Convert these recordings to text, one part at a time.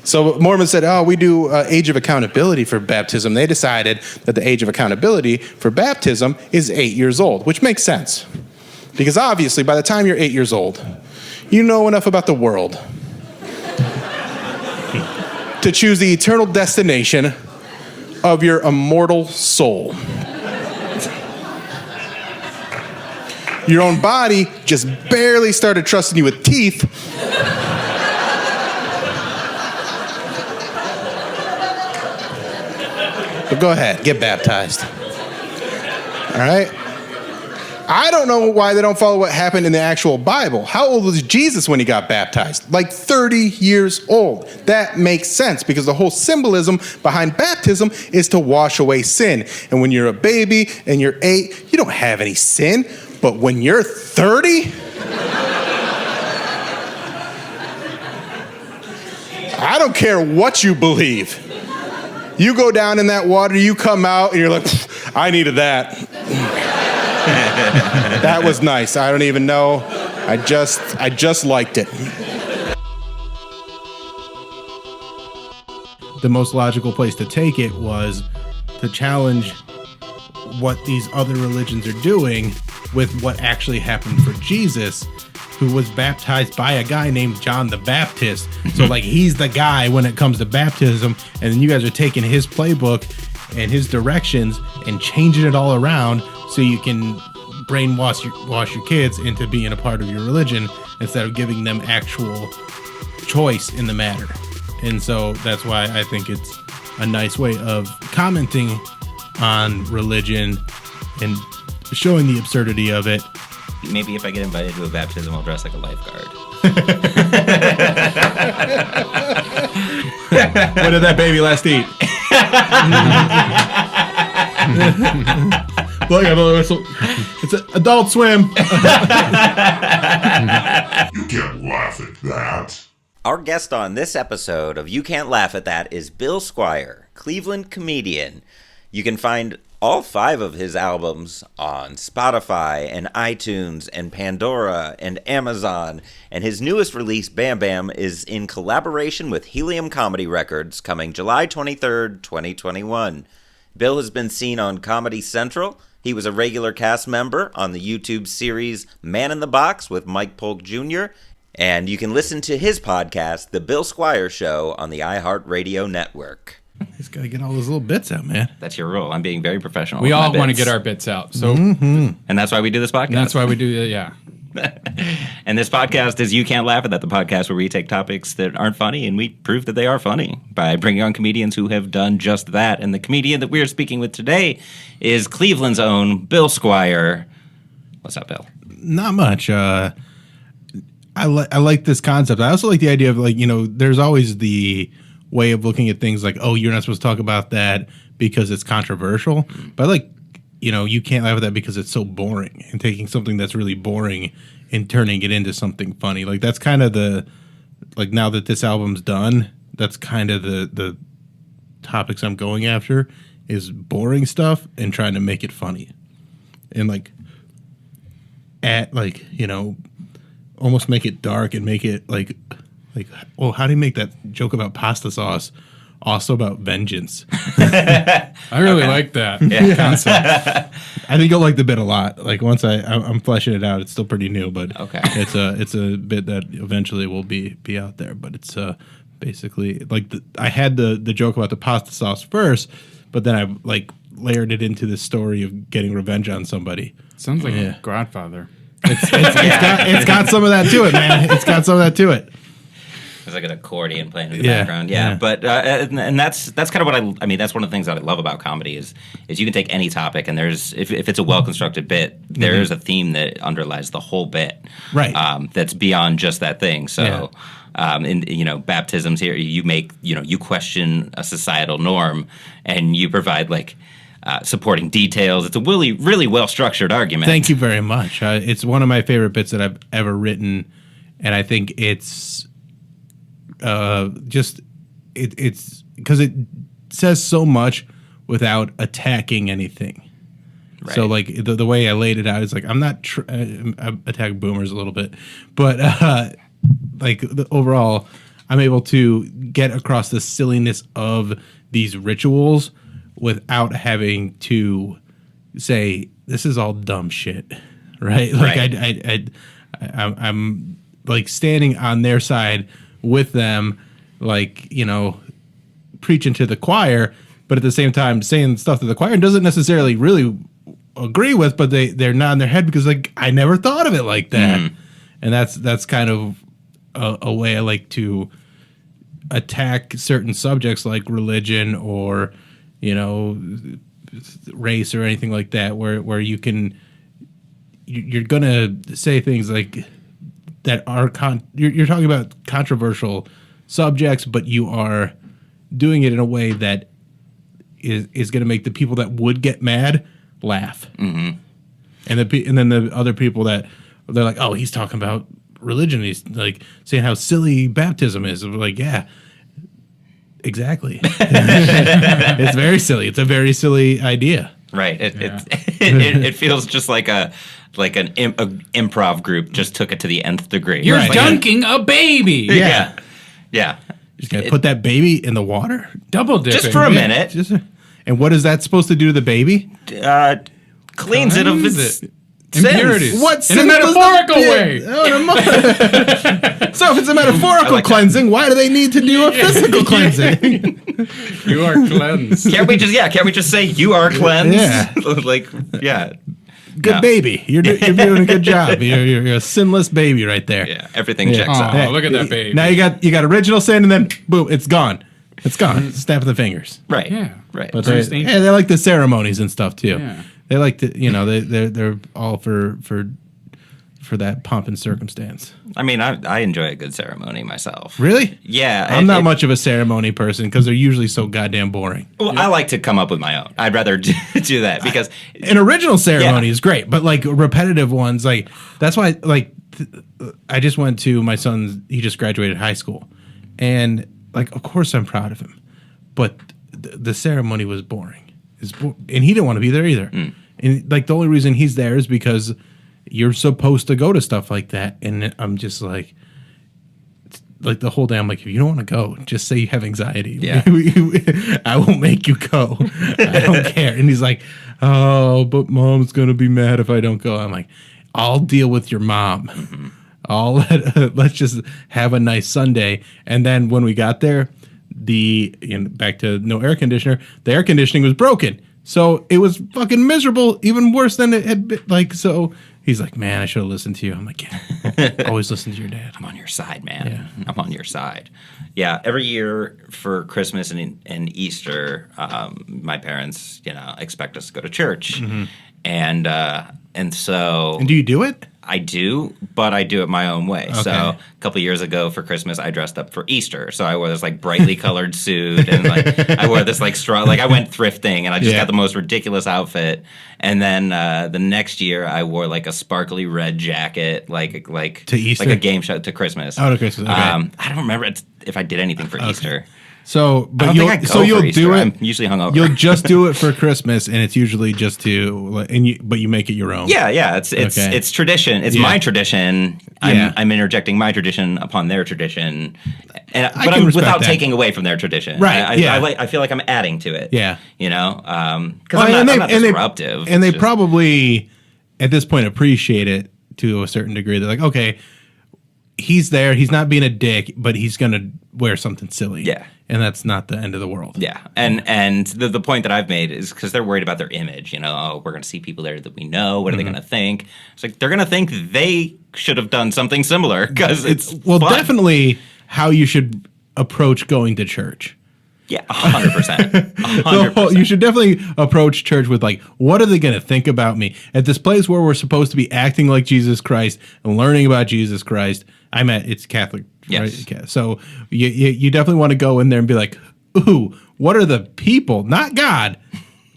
So Mormons said, oh, we do age of accountability for baptism. They decided that the age of accountability for baptism is 8 years old, which makes sense. Because obviously, by the time you're 8 years old, you know enough about the world to choose the eternal destination of your immortal soul. Your own body just barely started trusting you with teeth. But go ahead, get baptized. All right? I don't know why they don't follow what happened in the actual Bible. How old was Jesus when he got baptized? Like 30 years old. That makes sense because the whole symbolism behind baptism is to wash away sin. And when you're a baby and you're 8, you don't have any sin. But when you're 30, I don't care what you believe. You go down in that water, you come out, and you're like, I needed that. That was nice. I don't even know. I just liked it. The most logical place to take it was to challenge what these other religions are doing with what actually happened for Jesus, who was baptized by a guy named John the Baptist. So, like, he's the guy when it comes to baptism, and then you guys are taking his playbook and his directions and changing it all around so you can brainwash your kids into being a part of your religion instead of giving them actual choice in the matter. And so that's why I think it's a nice way of commenting on religion and showing the absurdity of it. Maybe if I get invited to a baptism, I'll dress like a lifeguard. What did that baby last eat? Look, it's an Adult Swim. You can't laugh at that. Our guest on this episode of You Can't Laugh at That is Bill Squire, Cleveland comedian. You can find all 5 of his albums on Spotify and iTunes and Pandora and Amazon. And his newest release, Bam Bam, is in collaboration with Helium Comedy Records, coming July 23rd, 2021. Bill has been seen on Comedy Central. He was a regular cast member on the YouTube series Man in the Box with Mike Polk Jr., and you can listen to his podcast, The Bill Squire Show, on the iHeartRadio network. He's got to get all those little bits out, man. That's your role. I'm being very professional. We all want to get our bits out. So, And that's why we do this podcast. That's why we do it, yeah. And this podcast is You Can't Laugh at That, the podcast where we take topics that aren't funny and we prove that they are funny by bringing on comedians who have done just that. And the comedian that we're speaking with today is Cleveland's own Bill Squire. What's up, Bill? Not much. I like this concept. I also like the idea of, like, you know, there's always the way of looking at things like, oh, you're not supposed to talk about that because it's controversial. But like, you know, you can't laugh at that because it's so boring, and taking something that's really boring and turning it into something funny. Like, that's kind of the, like, now that this album's done, that's kind of the topics I'm going after, is boring stuff and trying to make it funny. And like, you know, almost make it dark and make it like, oh, how do you make that joke about pasta sauce also about vengeance? I really like that concept. I think you'll like the bit a lot. Like, once I'm fleshing it out, it's still pretty new, but okay, it's a bit that eventually will be out there. But it's basically like I had the joke about the pasta sauce first, but then I like layered it into the story of getting revenge on somebody. Sounds like a Godfather. It's got some of that to it, man. It's got some of that to it. There's like an accordion playing in the background. Yeah. But and that's kind of what I mean, that's one of the things that I love about comedy is you can take any topic, and there's if it's a well-constructed bit, there's a theme that underlies the whole bit. Right. That's beyond just that thing. So in, you know, baptisms here, you make, you know, you question a societal norm and you provide like supporting details. It's a really, really well-structured argument. Thank you very much. It's one of my favorite bits that I've ever written, and I think it's it's because it says so much without attacking anything. Right. So like the way I laid it out is like, I'm not I attack boomers a little bit, but like overall, I'm able to get across the silliness of these rituals without having to say this is all dumb shit, right? Like I'm like standing on their side with them, like, you know, preaching to the choir, but at the same time saying stuff that the choir doesn't necessarily really agree with, but they're nodding their head because like I never thought of it like that. And that's kind of a way I like to attack certain subjects like religion or, you know, race or anything like that, where you're gonna say things like that are you're talking about controversial subjects, but you are doing it in a way that is going to make the people that would get mad laugh, and then the other people that they're like, oh, he's talking about religion, he's like saying how silly baptism is. I'm like, yeah, exactly. It's very silly. It's a very silly idea. Right. It feels just like an improv group just took it to the nth degree. You're Like dunking a baby. Yeah. Just gonna put that baby in the water, Double dipping. Just for a minute. And what is that supposed to do to the baby? Cleans it of its Cleanse impurities. What in a sin does metaphorical the- way. So if it's a metaphorical cleansing, why do they need to do a physical cleansing? You are cleansed. Can't we just say you are cleansed? Yeah. Like, yeah. Good No. baby. You're doing a good job. You're a sinless baby right there. Yeah, everything checks out. Oh, look at that baby. Now you got original sin, and then boom, it's gone. It's gone. Snap of the fingers. Right. Yeah. Right. But First they ancient. like the ceremonies and stuff too. Yeah. They like to, you know, they're all for that pomp and circumstance. I mean, I enjoy a good ceremony myself. Really? Yeah. I'm not much of a ceremony person because they're usually so goddamn boring. Well, I like to come up with my own. I'd rather do that because An original ceremony Yeah. is great, but like repetitive ones, like that's why like I just went to my son's. He just graduated high school, and like of course I'm proud of him, but the ceremony was boring. And he didn't want to be there either. And like the only reason he's there is because you're supposed to go to stuff like that. And I'm just like the whole day I'm like, if you don't want to go, just say you have anxiety. Yeah. I will make you go. I don't care. And he's like, oh, but mom's gonna be mad if I don't go. I'm like, I'll deal with your mom. Let's just have a nice Sunday. And then when we got there, back to no air conditioner, the air conditioning was broken. So it was fucking miserable, even worse than it had been. Like, so he's like, man, I should have listened to you. I'm like, yeah, always listen to your dad. I'm on your side, man. Yeah. I'm on your side. Yeah, every year for Christmas and Easter, my parents, expect us to go to church, and so. And do you do it? I do, but I do it my own way. Okay. So a couple of years ago for Christmas, I dressed up for Easter. So I wore this like brightly colored suit, and like I wore this like straw. Like I went thrifting, and I just got the most ridiculous outfit. And then the next year, I wore like a sparkly red jacket, like to Easter, like a game show to Christmas. Oh, to Christmas. Okay. I don't remember if I did anything for Easter. So, but I don't think I go you'll for Easter. do it. I'm usually hungover. You'll just do it for Christmas, and it's usually just but you make it your own. Yeah. It's tradition. It's my tradition. I'm interjecting my tradition upon their tradition, but I'm without taking away from their tradition. Right. I feel like I'm adding to it. Yeah. Because I'm not disruptive. And they probably at this point appreciate it to a certain degree. They're like, okay, he's there. He's not being a dick, but he's gonna wear something silly. Yeah. And that's not the end of the world. Yeah, and the point that I've made is because they're worried about their image. We're going to see people there that we know. What are they going to think? It's like they're going to think they should have done something similar because it's fun. Definitely how you should approach going to church. Yeah, 100%. 100%. You should definitely approach church with like, what are they going to think about me at this place where we're supposed to be acting like Jesus Christ and learning about Jesus Christ? It's Catholic. Yes. Right? So you definitely want to go in there and be like, ooh, what are the people, not God,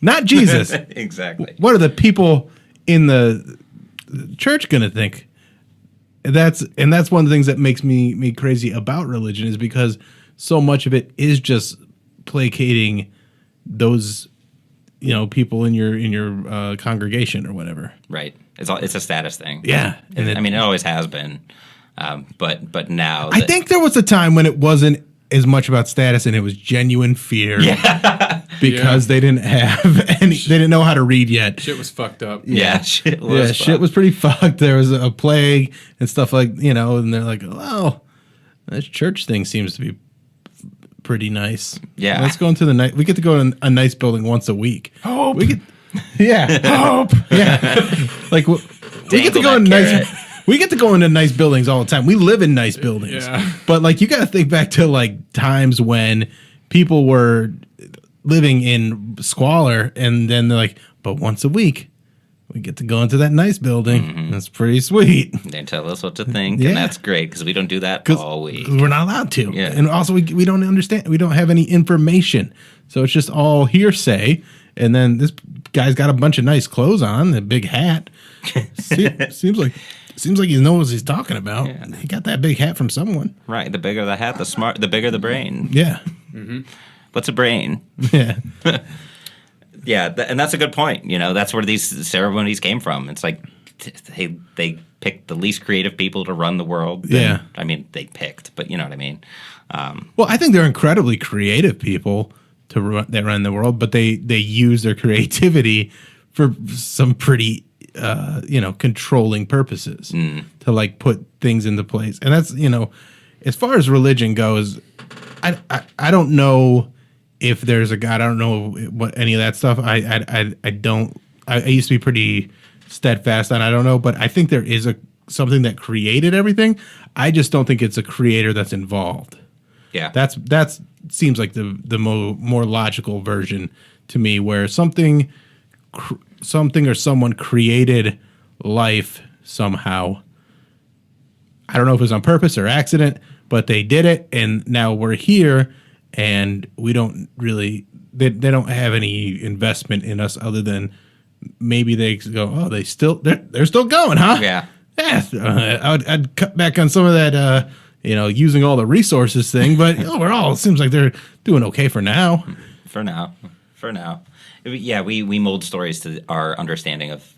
not Jesus. Exactly. What are the people in the church going to think? And that's one of the things that makes me crazy about religion is because so much of it is just placating those, people in your congregation or whatever. Right. It's a status thing. Yeah. And it always has been. But now I think there was a time when it wasn't as much about status and it was genuine fear. Because they didn't have any, they didn't know how to read yet. Shit was fucked up. shit was shit was pretty fucked. There was a plague and stuff like, and they're like, well, this church thing seems to be pretty nice. Yeah. Let's go into the night. We get to go to a nice building once a week. Hope. We get, hope. Yeah. Like, we get to go in nice. We get to go into nice buildings all the time. We live in nice buildings. Yeah. But like you got to think back to like times when people were living in squalor and then they're like, but once a week we get to go into that nice building. That's pretty sweet. They tell us what to think, Yeah. and that's great because we don't do that all week. 'Cause we're not allowed to. Yeah. And also we don't understand. We don't have any information. So it's just all hearsay. And then this guy's got a bunch of nice clothes on, a big hat. Seems like he knows what he's talking about. Yeah. He got that big hat from someone. Right. The bigger the hat, the bigger the brain. Yeah. What's a brain? Yeah. Yeah, and that's a good point. That's where these ceremonies came from. It's like they picked the least creative people to run the world. Yeah. I mean, they picked, but you know what I mean. Well, I think they're incredibly creative people that run the world, but they use their creativity for some pretty controlling purposes to like put things into place. And that's, as far as religion goes, I don't know if there's a God. I don't know what any of that stuff. I don't. I used to be pretty steadfast on I don't know, but I think there is something that created everything. I just don't think it's a creator that's involved. Yeah, That's seems like the more logical version to me, where something or someone created life somehow. I don't know if it was on purpose or accident, but they did it, and now we're here, and we don't really. They don't have any investment in us other than maybe they go, oh, they're still going, huh? Yeah. I'd cut back on some of that, using all the resources thing, but overall, it seems like they're doing okay for now. For now. Yeah, we mold stories to our understanding of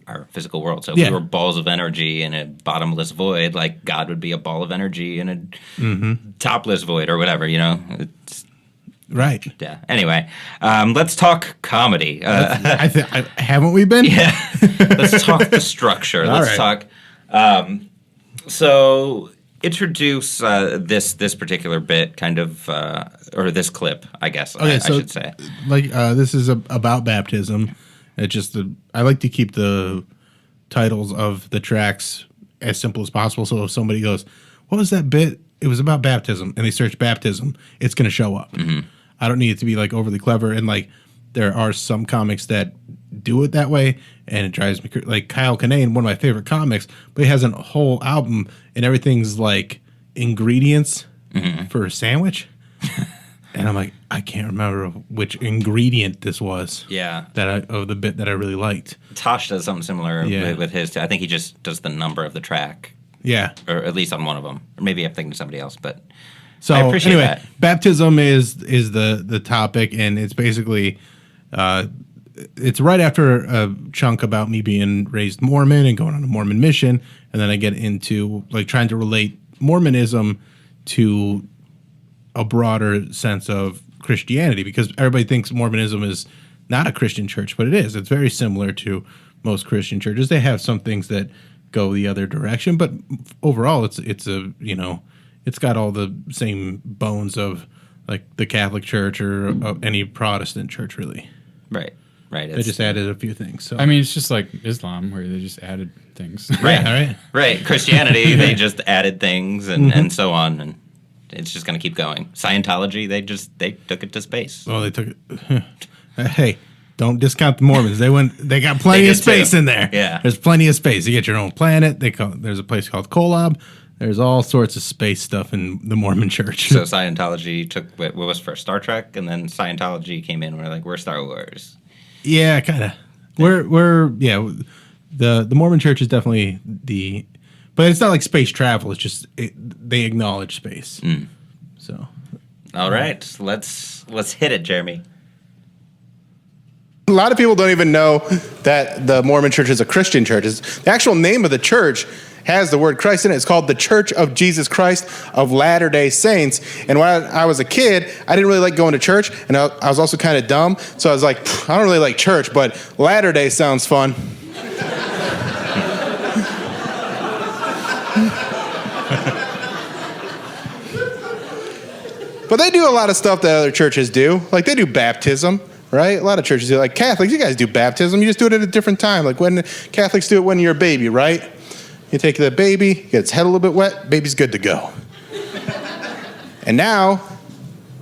our physical world. So if we were balls of energy in a bottomless void, like God would be a ball of energy in a topless void or whatever, It's, Right. yeah. Anyway, let's talk comedy. Haven't we been? Yeah. Let's talk the structure. Let's talk. So introduce this particular bit, kind of, or this clip, I guess. Okay, I so should say. Like this is about baptism. It's just I like to keep the titles of the tracks as simple as possible. So if somebody goes, "What was that bit?" It was about baptism, and they search baptism, it's going to show up. I don't need it to be like overly clever, and like there are some comics that do it that way, and it drives me crazy. Like Kyle Kinane, one of my favorite comics, but he has a whole album, and everything's like ingredients for a sandwich. And I'm like, I can't remember which ingredient this was. Yeah. Of the bit that I really liked. Tosh does something similar with his too. I think he just does the number of the track. Yeah. Or at least on one of them. Or maybe I'm thinking of somebody else, but so I appreciate anyway, that. Baptism is the topic, and it's basically it's right after a chunk about me being raised Mormon and going on a Mormon mission, and then I get into like trying to relate Mormonism to a broader sense of Christianity, because everybody thinks Mormonism is not a Christian church, but it is. It's very similar to most Christian churches. They have some things that go the other direction, but overall it's got all the same bones of like the Catholic Church or any Protestant church, really. Right. They just added a few things. So I mean, it's just like Islam, where they just added things. Right. Christianity, they just added things and so on, and it's just going to keep going. Scientology, they took it to space. Well, they took it. Hey, don't discount the Mormons. They got plenty of space in there. Yeah. There's plenty of space. You get your own planet. There's a place called Kolob. There's all sorts of space stuff in the Mormon church. So Scientology took what was first, Star Trek, and then Scientology came in. We're Star Wars. Yeah, kind of. The Mormon church is definitely but it's not like space travel. It's just they acknowledge space. So, all right, let's hit it, Jeremy. A lot of people don't even know that the Mormon church is a Christian church. The actual name of the church has the word Christ in it. It's called the Church of Jesus Christ of Latter-day Saints. And when I was a kid, I didn't really like going to church, and I was also kind of dumb. So I was like, I don't really like church, but Latter-day sounds fun. But they do a lot of stuff that other churches do. Like, they do baptism, right? A lot of churches do. Like Catholics, you guys do baptism. You just do it at a different time. Like when Catholics do it when you're a baby, right? You take the baby, get its head a little bit wet, baby's good to go. And now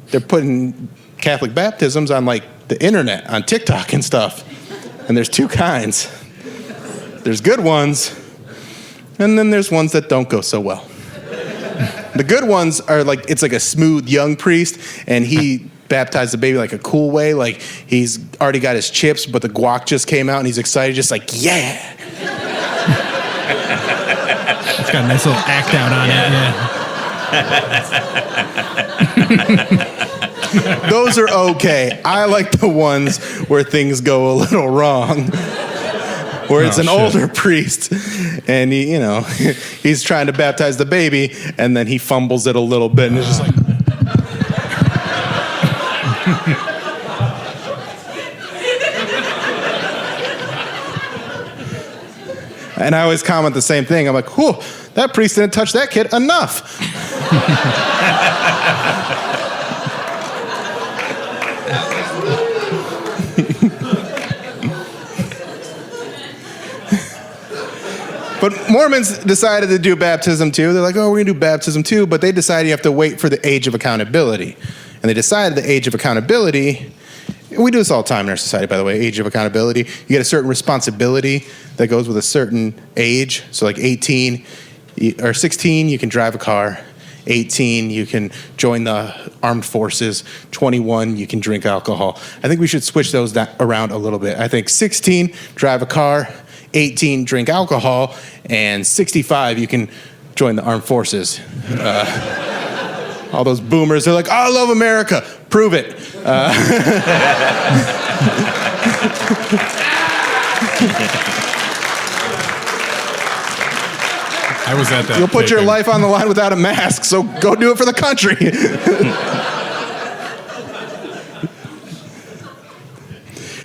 they're putting Catholic baptisms on like the internet, on TikTok and stuff. And there's two kinds. There's good ones, and then there's ones that don't go so well. The good ones are like, it's like a smooth young priest, and he baptized the baby like a cool way. Like he's already got his chips, but the guac just came out, and he's excited, just like, yeah. It's got a nice little act out on it. Yeah. Those are okay. I like the ones where things go a little wrong. Where it's an older priest, and he's trying to baptize the baby, and then he fumbles it a little bit, and it's just like. And I always comment the same thing. I'm like, whew, that priest didn't touch that kid enough. But Mormons decided to do baptism too. They're like, oh, we're going to do baptism too. But they decided you have to wait for the age of accountability. And they decided the age of accountability, we do this all the time in our society, by the way, age of accountability. You get a certain responsibility that goes with a certain age. So like 18 or 16, you can drive a car. 18, you can join the armed forces. 21, you can drink alcohol. I think we should switch those around a little bit. I think 16, drive a car. 18, drink alcohol, and 65, you can join the armed forces. All those boomers, they're like, I love America. Prove it. I was at that. You'll put your life on the line without a mask, so go do it for the country.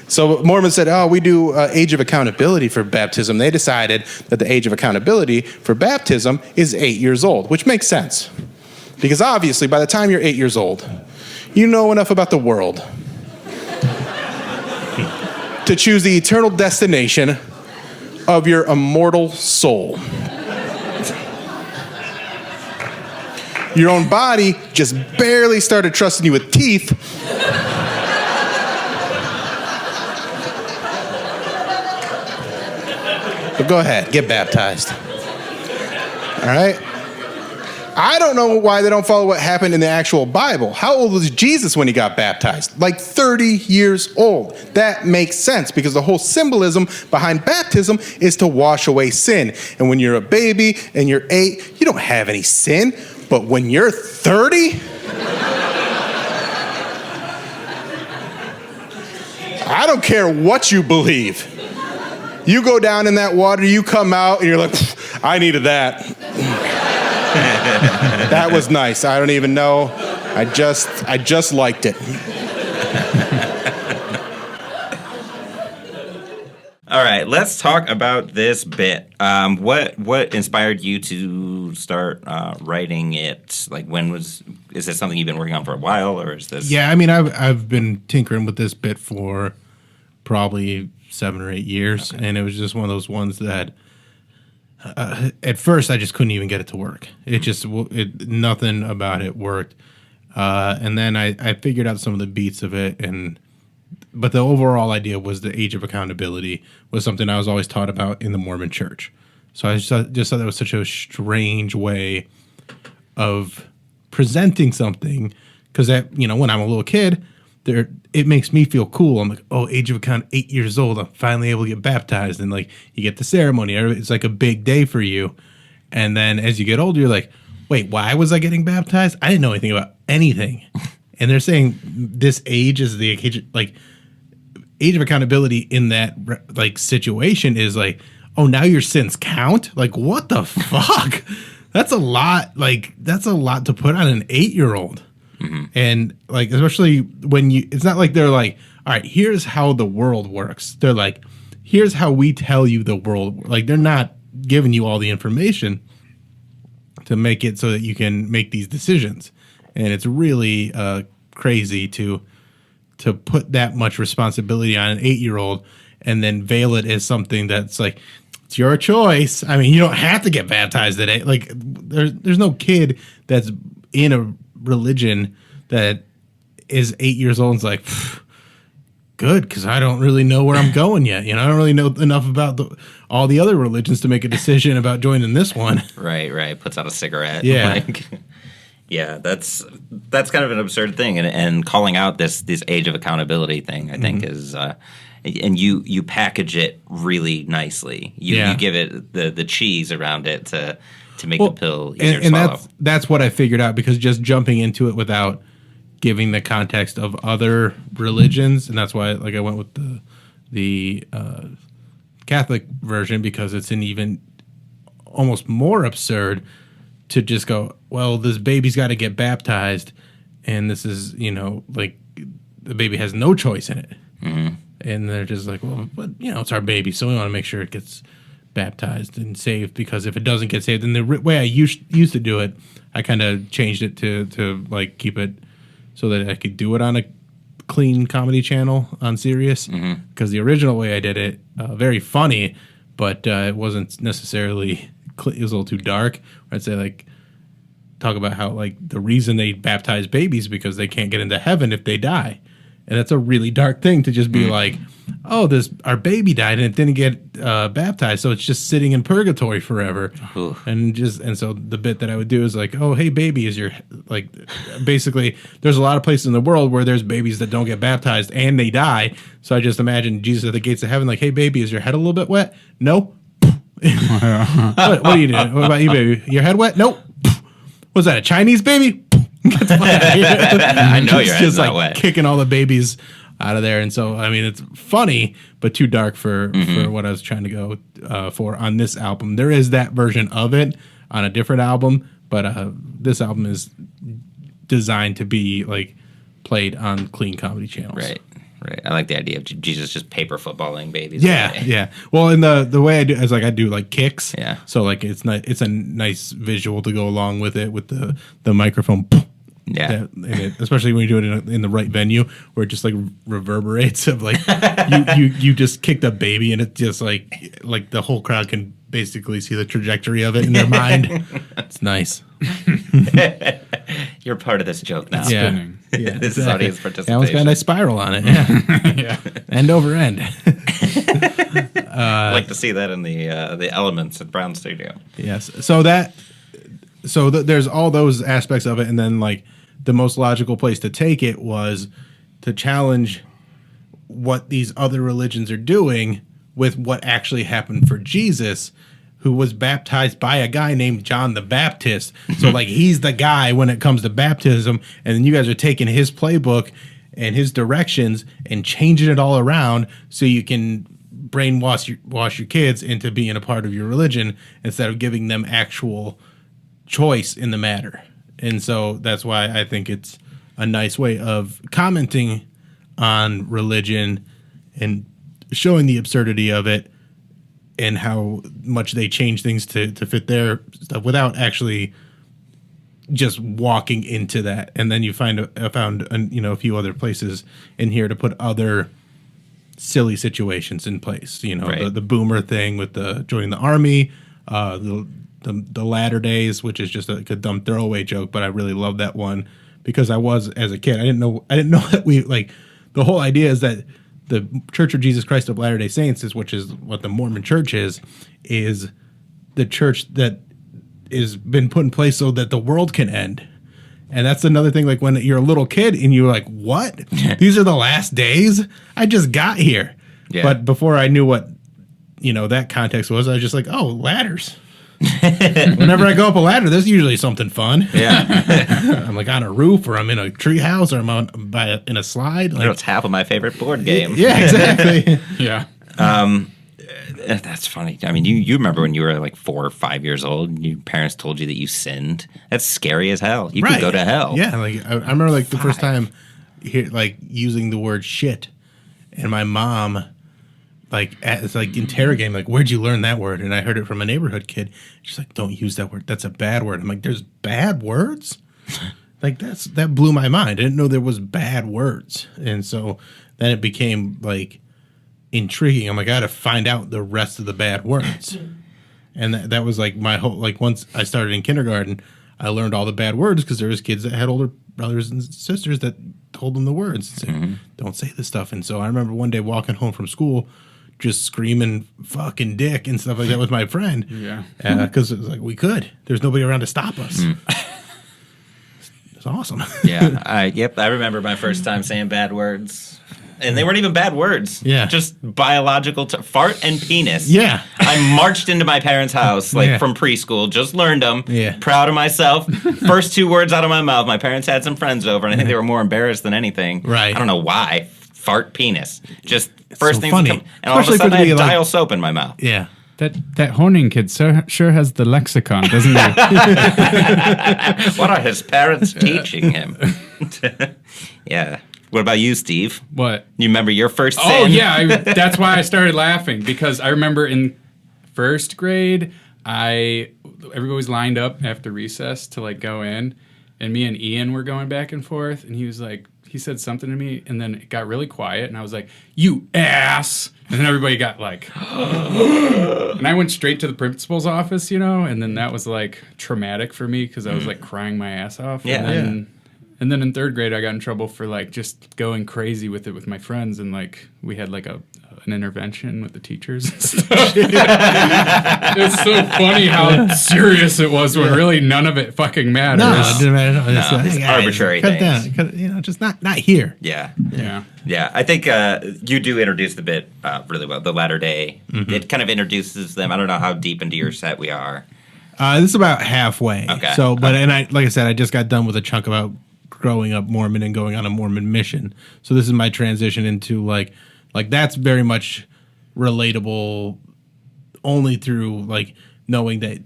So Mormons said, oh, we do age of accountability for baptism. They decided that the age of accountability for baptism is 8 years old, which makes sense. Because obviously, by the time you're 8 years old, you know enough about the world to choose the eternal destination of your immortal soul. Your own body just barely started trusting you with teeth. But go ahead, get baptized. All right? I don't know why they don't follow what happened in the actual Bible. How old was Jesus when he got baptized? Like 30 years old. That makes sense because the whole symbolism behind baptism is to wash away sin. And when you're a baby and you're 8, you don't have any sin. But when you're 30, I don't care what you believe. You go down in that water, you come out, and you're like, I needed that. That was nice. I don't even know. I just liked it. All right, let's talk about this bit. What inspired you to start writing it? Like, is this something you've been working on for a while, or is this? Yeah, I mean, I've been tinkering with this bit for probably 7 or 8 years, okay. And it was just one of those ones that at first I just couldn't even get it to work. Nothing about it worked, and then I figured out some of the beats of it, but the overall idea was the age of accountability was something I was always taught about in the Mormon Church. So I just thought that was such a strange way of presenting something, because when I'm a little kid, it makes me feel cool. I'm like, oh, age of account, 8 years old, I'm finally able to get baptized, and like you get the ceremony. It's like a big day for you. And then as you get older, you're like, wait, why was I getting baptized? I didn't know anything about anything. And they're saying this age is the occasion, like age of accountability in that like situation is like, oh, now your sins count? Like, what the fuck? That's a lot. Like, that's a lot to put on an 8-year-old. And like, especially when it's not like they're like, all right, here's how the world works. They're like, here's how we tell you the world. Like, they're not giving you all the information to make it so that you can make these decisions. And it's really crazy to put that much responsibility on an 8-year-old and then veil it as something that's like, it's your choice. I mean, you don't have to get baptized at 8. Like, there's no kid that's in a religion that is 8 years old and's like, good, because I don't really know where I'm going yet. You know, I don't really know enough about all the other religions to make a decision about joining this one. Right. Puts out a cigarette. Yeah. Like, yeah, that's kind of an absurd thing, and calling out this age of accountability thing, I think, is and you package it really nicely. You give it the cheese around it to make the pill easier to swallow. That's what I figured out, because just jumping into it without giving the context of other religions, and that's why like I went with the Catholic version, because it's an even almost more absurd to just go, well, this baby's got to get baptized, and this is, you know, like the baby has no choice in it. And they're just like, well, but you know, it's our baby, so we want to make sure it gets baptized and saved, because if it doesn't get saved, then the way I used to do it, I kind of changed it to like keep it so that I could do it on a clean comedy channel on Sirius, because the original way I did it, very funny, but it wasn't necessarily it was a little too dark. I'd say like talk about how like the reason they baptize babies because they can't get into heaven if they die. And that's a really dark thing to just be like, oh, our baby died and it didn't get baptized, so it's just sitting in purgatory forever. And so the bit that I would do is like, oh, hey, baby, is your like basically there's a lot of places in the world where there's babies that don't get baptized and they die. So I just imagine Jesus at the gates of heaven, like, hey, baby, is your head a little bit wet? No. What are you doing? What about you, baby? Your head wet? Nope. Was that a Chinese baby? I know your head's just not like wet. Kicking all the babies out of there. And so, I mean, it's funny, but too dark for what I was trying to go for on this album. There is that version of it on a different album, but this album is designed to be like played on clean comedy channels. Right. I like the idea of Jesus just paper footballing babies. Yeah. Well, and the way I do is like I do like kicks. Yeah. So like it's a nice visual to go along with it with the microphone. Yeah. Especially when you do it in the right venue where it just like reverberates of like you just kicked a baby and it just like the whole crowd can basically see the trajectory of it in their mind. It's nice. You're part of this joke now. Yeah. Spinning. Yeah, This is audience participation. I almost got a nice spiral on it. Yeah. Yeah. End over end. I'd like to see that in the Elements at Brown Studio. Yes. So there's all those aspects of it, and then like the most logical place to take it was to challenge what these other religions are doing with what actually happened for Jesus, who was baptized by a guy named John the Baptist. So like he's the guy when it comes to baptism, and then you guys are taking his playbook and his directions and changing it all around so you can wash your kids into being a part of your religion instead of giving them actual choice in the matter. And so that's why I think it's a nice way of commenting on religion and showing the absurdity of it and how much they change things to fit their stuff without actually just walking into that. And then you found a few other places in here to put other silly situations in place. You know, right. the boomer thing with the joining the army, the latter days, which is just a dumb throwaway joke, but I really love that one because I was, as a kid, I didn't know that we like the whole idea is that the Church of Jesus Christ of Latter-day Saints which is what the Mormon Church is the church that is been put in place so that the world can end. And that's another thing, like when you're a little kid and you're like, what? These are the last days? I just got here. Yeah. But before I knew what, that context was, I was just like, oh, ladders. Whenever I go up a ladder, there's usually something fun. Yeah. I'm like on a roof, or I'm in a tree house, or I'm in a slide. Like, it's half of my favorite board game. Yeah, exactly. Yeah. That's funny. I mean, you remember when you were like 4 or 5 years old, and your parents told you that you sinned. That's scary as hell. You could go to hell. Yeah, like I remember like the first time like using the word shit, and my mom it's like interrogating, like, where'd you learn that word? And I heard it from a neighborhood kid. She's like, don't use that word. That's a bad word. I'm like, there's bad words? Like that blew my mind. I didn't know there was bad words. And so then it became like intriguing. I'm like, I got to find out the rest of the bad words. And that was like my whole, like once I started in kindergarten, I learned all the bad words because there was kids that had older brothers and sisters that told them the words and said, don't say this stuff. And so I remember one day walking home from school, just screaming fucking dick and stuff like that with my friend. Yeah. Because it was like, we could. There's nobody around to stop us. It's awesome. Yeah. I remember my first time saying bad words. And they weren't even bad words. Yeah. Just biological fart and penis. Yeah. I marched into my parents' house from preschool, just learned them. Yeah. Proud of myself. First 2 words out of my mouth. My parents had some friends over, and I think they were more embarrassed than anything. Right. I don't know why. Fart penis. Just first so things funny. that come. And all of a Especially sudden I for the, had like- dial soap in my mouth. Yeah. That Honing kid sure has the lexicon, doesn't he? What are his parents teaching him? Yeah. What about you, Steve? What? You remember your first sin? Oh, yeah. That's why I started laughing, because I remember in first grade, everybody was lined up after recess to, like, go in, and me and Ian were going back and forth, and he was like, he said something to me, and then it got really quiet, and I was like, you ass! And then everybody got like, and I went straight to the principal's office, and then that was, like, traumatic for me, because I was, like, crying my ass off. Yeah. And then in third grade, I got in trouble for, like, just going crazy with it with my friends. And, like, we had, like, an intervention with the teachers and stuff. It's so funny how serious it was when really none of it fucking matters. No, it didn't matter. No, it's arbitrary cut things. it down. Just not here. Yeah. Yeah. Yeah, I think you do introduce the bit really well, the latter day. It kind of introduces them. I don't know how deep into your set we are. This is about halfway. Okay. So, and like I said, I just got done with a chunk about growing up Mormon and going on a Mormon mission. So this is my transition into like that's very much relatable only through like knowing that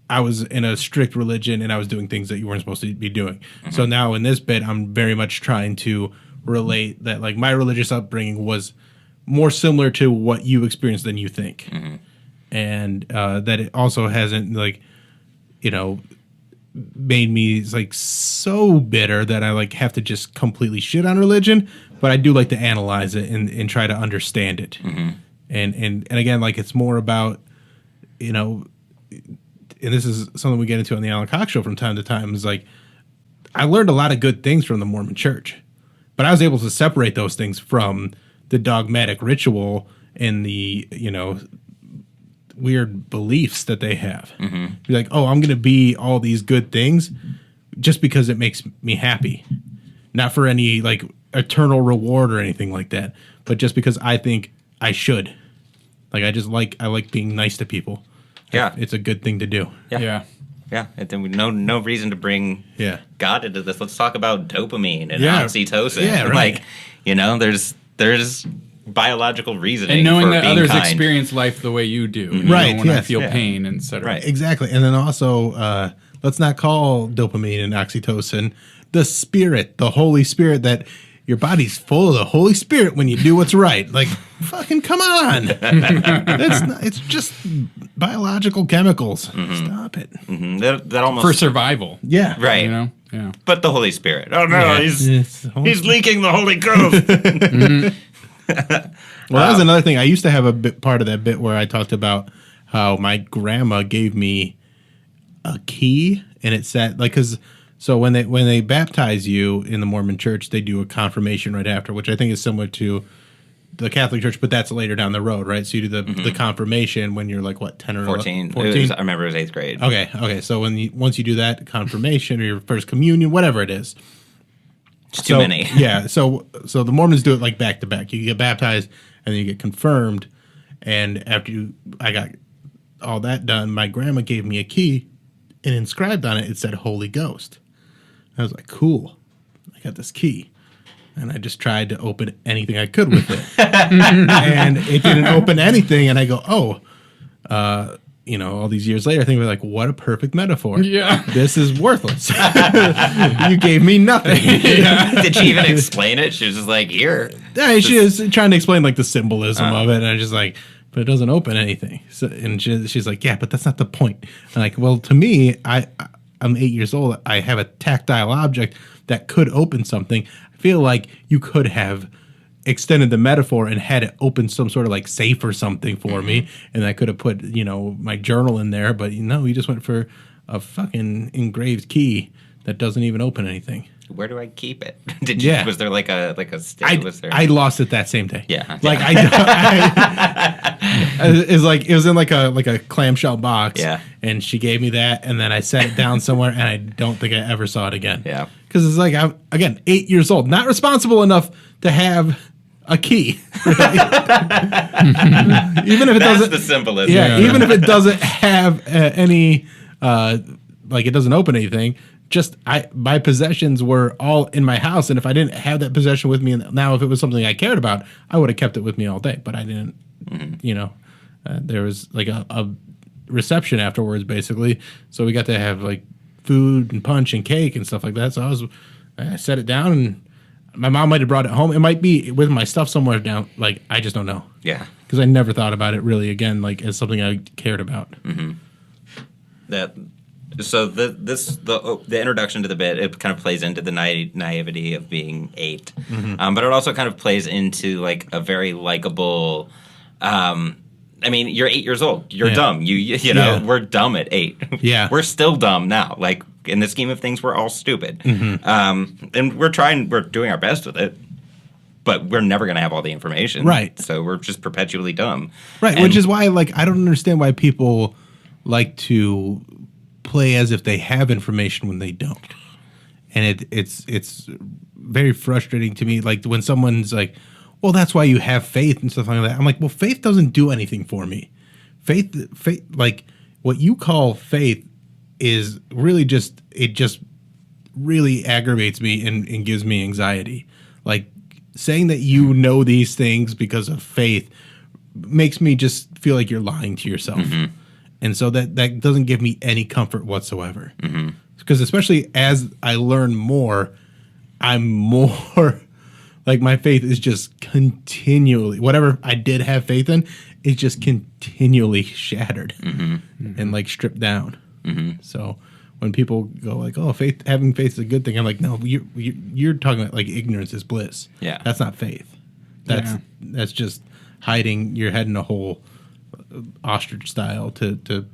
I was in a strict religion and I was doing things that you weren't supposed to be doing. So now in this bit, I'm very much trying to relate that like my religious upbringing was more similar to what you experienced than you think. And that it also hasn't like, made me like so bitter that I like have to just completely shit on religion, but I do like to analyze it and try to understand it. And again, like it's more about, and this is something we get into on the Alan Cox show from time to time, is like I learned a lot of good things from the Mormon church, but I was able to separate those things from the dogmatic ritual and the, weird beliefs that they have. Be like, oh, I'm going to be all these good things just because it makes me happy. Not for any like eternal reward or anything like that, but just because I think I should. Like I like being nice to people. Yeah. It's a good thing to do. Yeah. Yeah, and then no reason to bring God into this. Let's talk about dopamine and oxytocin. Yeah, right. Like, there's biological reasoning And knowing for that being others kind. experience life the way you do. Right, When I yes, feel yeah. pain, etc. Right. Exactly. And then also, let's not call dopamine and oxytocin the spirit, the Holy Spirit, that your body's full of the Holy Spirit when you do what's right. Like, fucking come on. It's just biological chemicals. Stop it. That almost For survival. Yeah. right. Yeah. But the Holy Spirit. Oh no, Yeah. he's It's leaking the Holy Ghost. Well, that was another thing. I used to have a bit part of that bit where I talked about how my grandma gave me a key, and it said like so when they baptize you in the Mormon Church, they do a confirmation right after, which I think is similar to the Catholic Church, but that's later down the road, right? So you do the confirmation when you're like what 10 or 14. 14? I remember it was 8th grade. Okay. So once you do that confirmation or your first communion, whatever it is. It's too many. Yeah. So the Mormons do it like back to back. You get baptized and then you get confirmed. And after I got all that done, my grandma gave me a key, and inscribed on it, it said Holy Ghost. I was like, cool. I got this key. And I just tried to open anything I could with it. And it didn't open anything. And I go, all these years later, I think we're like, what a perfect metaphor. Yeah. This is worthless. You gave me nothing. Did she even explain it? She was just like, here. Yeah, she was trying to explain like the symbolism of it. And I was just like, but it doesn't open anything. So, and she's like, yeah, but that's not the point. I'm like, well, to me, I'm 8 years old. I have a tactile object that could open something. I feel like you could have extended the metaphor and had it open some sort of like safe or something for me, and I could have put my journal in there. But you just went for a fucking engraved key that doesn't even open anything. Where do I keep it? Did you? Yeah. Was there like a state? I lost it that same day. Yeah. Like it's like it was in like a clamshell box. Yeah. And she gave me that, and then I set it down somewhere, and I don't think I ever saw it again. Yeah. Because it's like I'm 8 years old, not responsible enough to have a key. Right? Even if it doesn't. That's the symbolism. Yeah. Even if it doesn't have any, like it doesn't open anything. Just my possessions were all in my house, and if I didn't have that possession with me, and now if it was something I cared about, I would have kept it with me all day. But I didn't. There was like a reception afterwards, basically, so we got to have like food and punch and cake and stuff like that. So I set it down, and my mom might have brought it home. It might be with my stuff somewhere down. Like I just don't know. Yeah, because I never thought about it really again, like as something I cared about. Mm-hmm. So the introduction to the bit, it kind of plays into the naivety of being 8, but it also kind of plays into like a very likable. I mean, you're 8 years old. You're dumb. You know, we're dumb at 8. Yeah, we're still dumb now. Like in the scheme of things, we're all stupid, and we're doing our best with it. But we're never going to have all the information, right? So we're just perpetually dumb, right? Which is why, like, I don't understand why people like to play as if they have information when they don't, and it's very frustrating to me. Like when someone's like, "Well, that's why you have faith and stuff like that." I'm like, "Well, faith doesn't do anything for me. Faith, like what you call faith is really just really aggravates me and gives me anxiety. Like saying that you know these things because of faith makes me just feel like you're lying to yourself." And so that doesn't give me any comfort whatsoever. Because especially as I learn more, I'm more like my faith is just continually, whatever I did have faith in, is just continually shattered and like stripped down. So when people go like, "Oh, having faith is a good thing," I'm like, "No, you're talking about like ignorance is bliss. Yeah, that's not faith. That's just hiding your head in a hole." Ostrich style to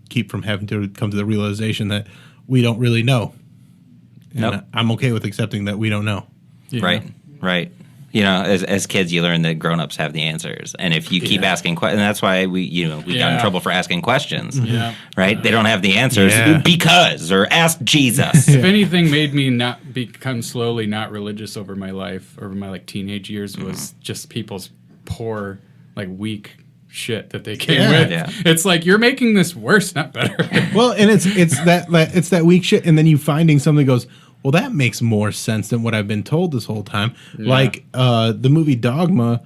keep from having to come to the realization that we don't really know. And I'm okay with accepting that we don't know. Yeah. Right. You know, as kids, you learn that grown-ups have the answers, and if you keep asking questions, and that's why we got in trouble for asking questions. Right? They don't have the answers because, or ask Jesus. If anything made me not become slowly not religious over my life, over my like teenage years, was just people's poor, like weak shit that they came with. It's like you're making this worse, not better. Well, and it's that weak shit, and then you finding something that goes, well, that makes more sense than what I've been told this whole time. Like the movie Dogma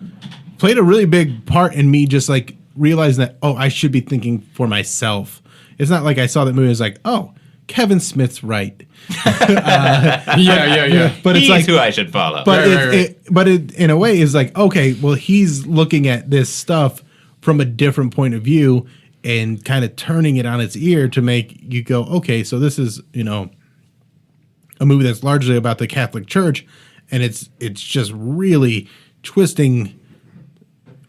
played a really big part in me just like realizing that, oh, I should be thinking for myself. It's not like I saw that movie and was like, oh, Kevin Smith's right. Yeah. But it's like who I should follow. But it in a way is like, okay, well, he's looking at this stuff from a different point of view and kind of turning it on its ear to make you go, okay, so this is, a movie that's largely about the Catholic Church, and it's just really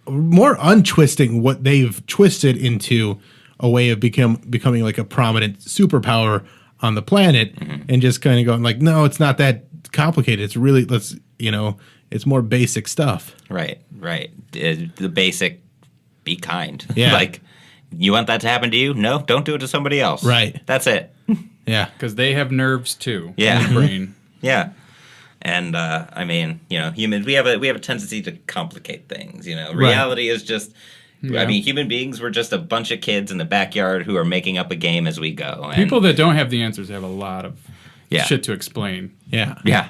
more untwisting what they've twisted into a way of becoming like a prominent superpower on the planet, and just kind of going like, no, it's not that complicated. It's really, it's more basic stuff. Right. The basic, be kind. Yeah. Like, you want that to happen to you? No, don't do it to somebody else. Right. That's it. Yeah. Because they have nerves too. Yeah. In the brain. Yeah. And I mean, humans, we have a tendency to complicate things. Reality is just. Yeah. I mean, human beings were just a bunch of kids in the backyard who are making up a game as we go. And people that don't have the answers have a lot of shit to explain. Yeah. Yeah.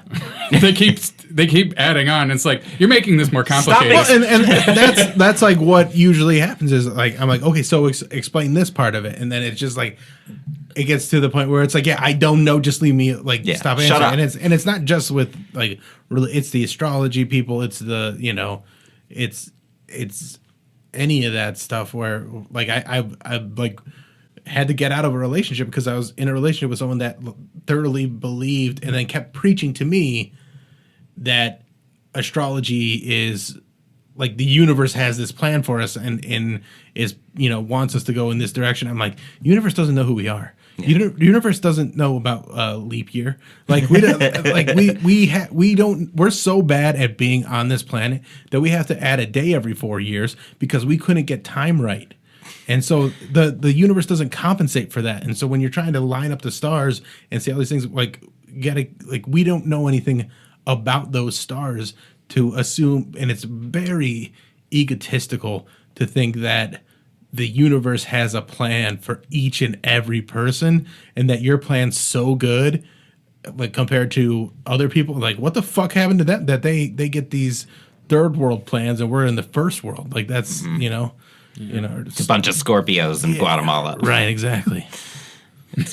they keep adding on. It's like you're making this more complicated. Stop Well, and that's like what usually happens is like I'm like, okay, so explain this part of it, and then it's just like it gets to the point where it's like, yeah, I don't know, just leave me, like, stop shut answering. up. And it's not just with like really, it's the astrology people, it's the it's any of that stuff where like I like had to get out of a relationship because I was in a relationship with someone that thoroughly believed and then kept preaching to me that astrology is like the universe has this plan for us and is wants us to go in this direction. I'm like, the universe doesn't know who we are. The universe doesn't know about leap year. Like we don't, like we don't. We're so bad at being on this planet that we have to add a day every 4 years because we couldn't get time right. And so the universe doesn't compensate for that. And so when you're trying to line up the stars and see all these things, like we don't know anything about those stars to assume, and it's very egotistical to think that the universe has a plan for each and every person, and that your plan's so good, like compared to other people. Like, what the fuck happened to them that they get these third world plans and we're in the first world? Like, that's It's a bunch of Scorpios in Guatemala. Right, exactly.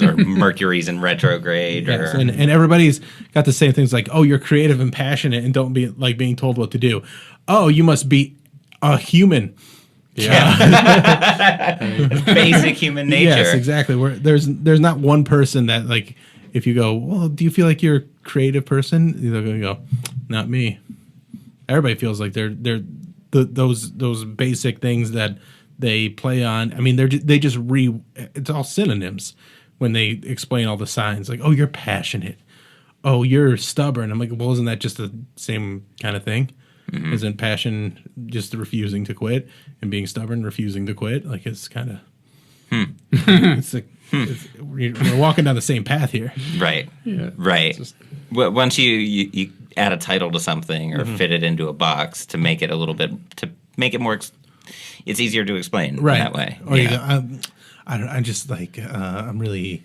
Or Mercury's in retrograde. Yes, Or, and everybody's got the same things like, oh, you're creative and passionate and don't be like being told what to do. Oh, you must be a human. basic human nature. Yes, exactly. There's not one person that, like, if you go, well, do you feel like you're a creative person? They're going to go, not me. Everybody feels like they're those basic things that they play on. I mean, it's all synonyms when they explain all the signs. Like, oh, you're passionate. Oh, you're stubborn. I'm like, well, isn't that just the same kind of thing? Mm-hmm. Isn't passion just refusing to quit, and being stubborn refusing to quit? Like, it's kind of we're walking down the same path here. Right. Yeah. Right. Once you add a title to something or fit it into a box to make it a little bit, to make it more, it's easier to explain right. that way. Or you go, I'm just like, I'm really,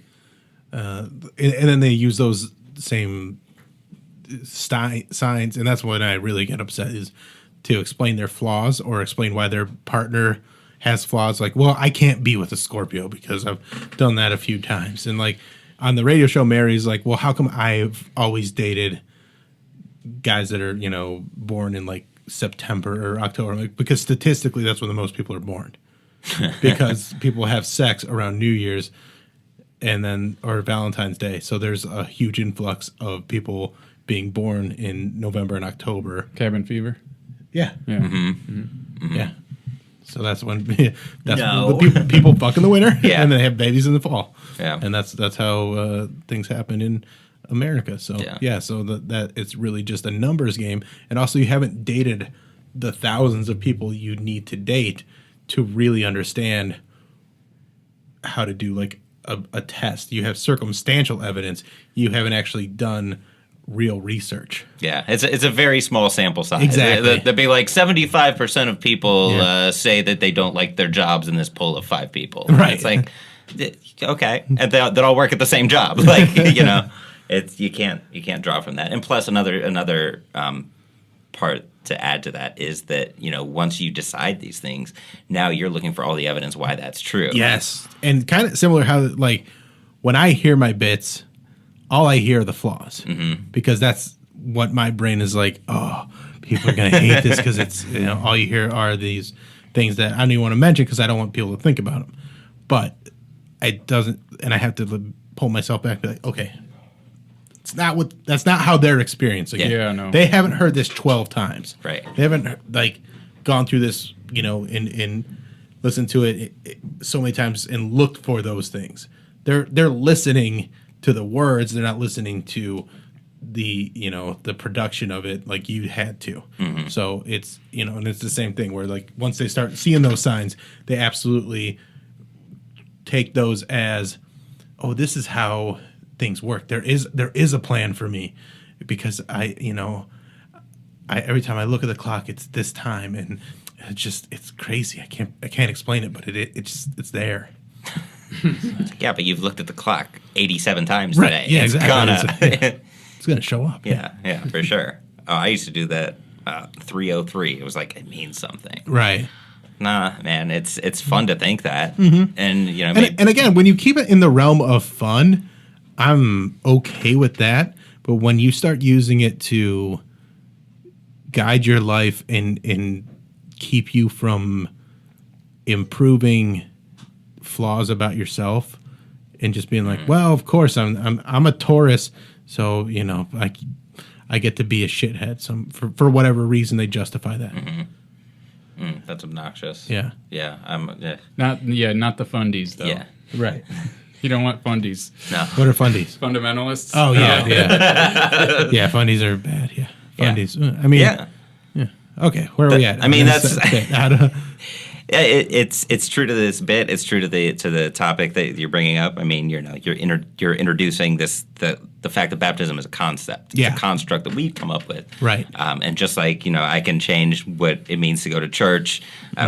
and then they use those same signs, and that's when I really get upset, is to explain their flaws or explain why their partner has flaws. Like, well, I can't be with a Scorpio because I've done that a few times. And like on the radio show, Mary's like, well, how come I've always dated guys that are, born in like September or October? Like, because statistically that's when the most people are born. Because people have sex around New Year's or Valentine's Day. So there's a huge influx of people being born in November and October. Cabin fever. Yeah. Yeah. Mm-hmm. Mm-hmm. Yeah. So that's when the people fuck in the winter, yeah. and then they have babies in the fall. Yeah. And that's how things happen in America. So so that it's really just a numbers game. And also, you haven't dated the thousands of people you need to date to really understand how to do like a test. You have circumstantial evidence. You haven't actually done real research. Yeah, it's a very small sample size. Exactly. There'd be like 75% of people say that they don't like their jobs in this poll of 5 people. Right. It's like, okay, and they all work at the same job. Like, it's you can't draw from that. And plus, another part to add to that is that once you decide these things, now you're looking for all the evidence why that's true. Yes, and kind of similar how like when I hear my bits, all I hear are the flaws, because that's what my brain is like. Oh, people are gonna hate this because it's all you hear are these things that I don't even want to mention because I don't want people to think about them. But it doesn't, and I have to pull myself back and be like, okay, that's not how they're experiencing it. Yeah, no. They haven't heard this 12 times. Right. They haven't like gone through this, and listened to it so many times and looked for those things. They're listening to the words. They're not listening to the the production of it like you had to. Mm-hmm. So it's and it's the same thing where like once they start seeing those signs, they absolutely take those as, oh, this is how things work. There is a plan for me, because I every time I look at the clock, it's this time, and it's crazy. I can't explain it, but it's there. Yeah, but you've looked at the clock 87 times Right, today. yeah, It's exactly. gonna. It's gonna show up. Yeah, for sure. Oh, I used to do that 303. It was like, it means something. Right. Nah, man, it's fun to think that. And, you know, And again, when you keep it in the realm of fun, I'm okay with that. But when you start using it to guide your life and keep you from improving flaws about yourself and just being like, well, of course I'm a Taurus, so you know I get to be a shithead. For whatever reason they justify that. that's obnoxious. Yeah. Yeah, Not the fundies though. yeah. Right. You don't want fundies. No. What are fundies? Fundamentalists. Oh yeah, yeah. Yeah, fundies are bad. Yeah. Yeah. Fundies. I mean, Yeah. Okay, where are we at? I mean, that's- okay, Yeah, it's true to this bit. It's true to the topic that you're bringing up. I mean, you're introducing the fact that baptism is a concept. It's Yeah. a construct that we've come up with. Right. And just like I can change what it means to go to church.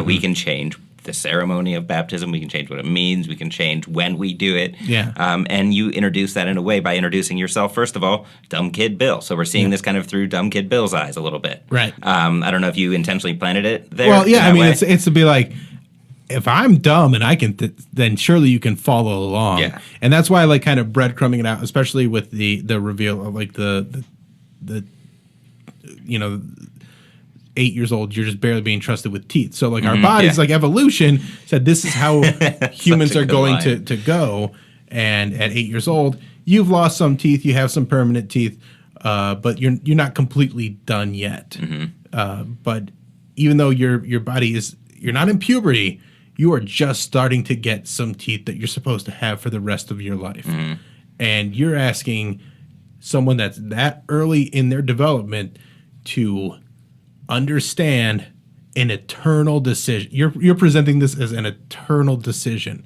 We can change the ceremony of baptism. We can change what it means. We can change when we do it. Yeah. And you introduce that in a way by introducing yourself first of all, Dumb Kid Bill. So we're seeing this kind of through Dumb Kid Bill's eyes a little bit. Right. I don't know if you intentionally planted it there. Well, yeah, in I that mean, way. it's to be like, if I'm dumb and I can, then surely you can follow along. Yeah. And that's why I like kind of breadcrumbing it out, especially with the reveal of like the 8 years old, you're just barely being trusted with teeth. So like our bodies, like evolution said, this is how humans a are good going line. to go. And at 8 years old, you've lost some teeth, you have some permanent teeth, but you're not completely done yet. But even though your body is, you're not in puberty, you are just starting to get some teeth that you're supposed to have for the rest of your life. And you're asking someone that's that early in their development to understand an eternal decision. You're presenting this as an eternal decision,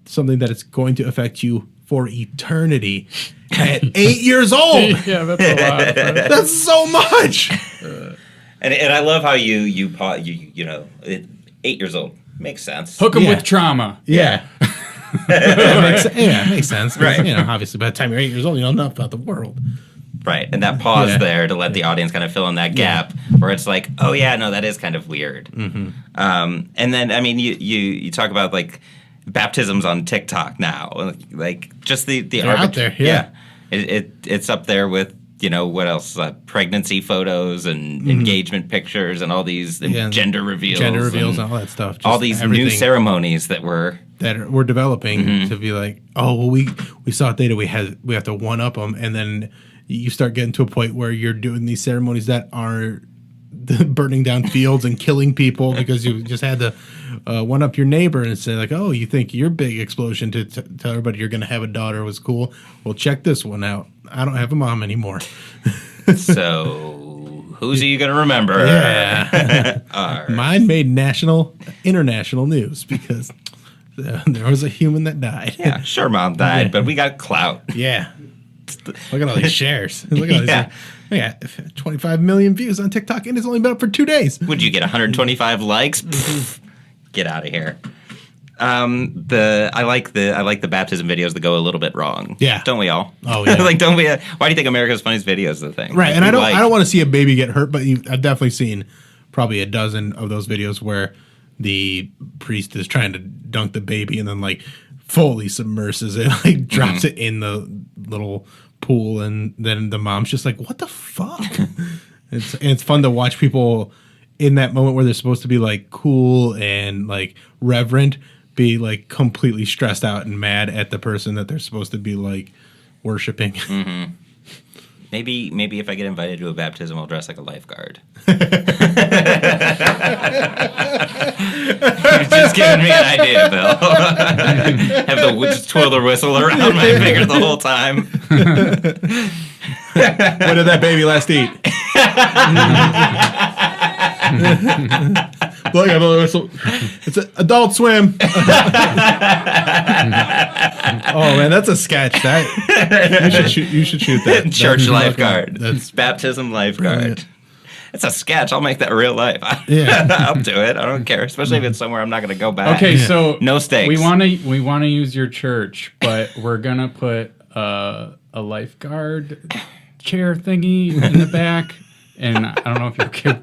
something that is going to affect you for eternity at 8 years old. Yeah, that's a lot. Right? That's so much. And I love how you 8 years old makes sense. Hook them Yeah. with trauma. Yeah. It makes sense. 'Cause, Right. Obviously, by the time you're 8 years old, you know enough about the world. Right, and that pause Yeah. there to let the audience kind of fill in that gap where it's like, oh yeah, no, that is kind of weird. And then I mean, you talk about like baptisms on TikTok now, like just the out there, yeah. It's up there with what else? Pregnancy photos and engagement pictures and all these and gender reveals, and all that stuff. Just all these new everything ceremonies that we're we're developing to be like, oh, well, we saw data, we have to one up them, and then you start getting to a point where you're doing these ceremonies that are burning down fields and killing people because you just had to one up your neighbor and say like, oh, you think your big explosion to tell everybody you're going to have a daughter was cool? Well, check this one out. I don't have a mom anymore. So who's you going to remember? Yeah. Mine made international news because there was a human that died. Yeah, sure, mom died, but we got clout. Yeah. Look at all these shares. Look at all these. Yeah. Yeah, 25 million views on TikTok, and it's only been up for 2 days. Would you get 125 likes? Pfft, get out of here. I like the baptism videos that go a little bit wrong. Yeah. Don't we all? Oh, yeah. Like, don't we? Why do you think America's Funniest Videos is the thing? Right, Like, and we I don't want to see a baby get hurt, but I've definitely seen probably a dozen of those videos where the priest is trying to dunk the baby and then like fully submerses it, like drops it in the little pool, and then the mom's just like, what the fuck? It's fun to watch people in that moment where they're supposed to be like cool and like reverent be like completely stressed out and mad at the person that they're supposed to be like worshiping. Maybe if I get invited to a baptism, I'll dress like a lifeguard. You're just giving me an idea, Bill. Just twirl the whistle around my finger the whole time. What did that baby last eat? Look at the whistle. It's an Adult Swim. Oh man, that's a sketch. You should shoot that. Church That's lifeguard. That's Baptism lifeguard. brilliant. it's a sketch. I'll make that real life. I'll do it. I don't care, especially if it's somewhere I'm not going to go back. Okay, so no stakes. We want to use your church, but we're gonna put a lifeguard chair thingy in the back, and I don't know if you're okay.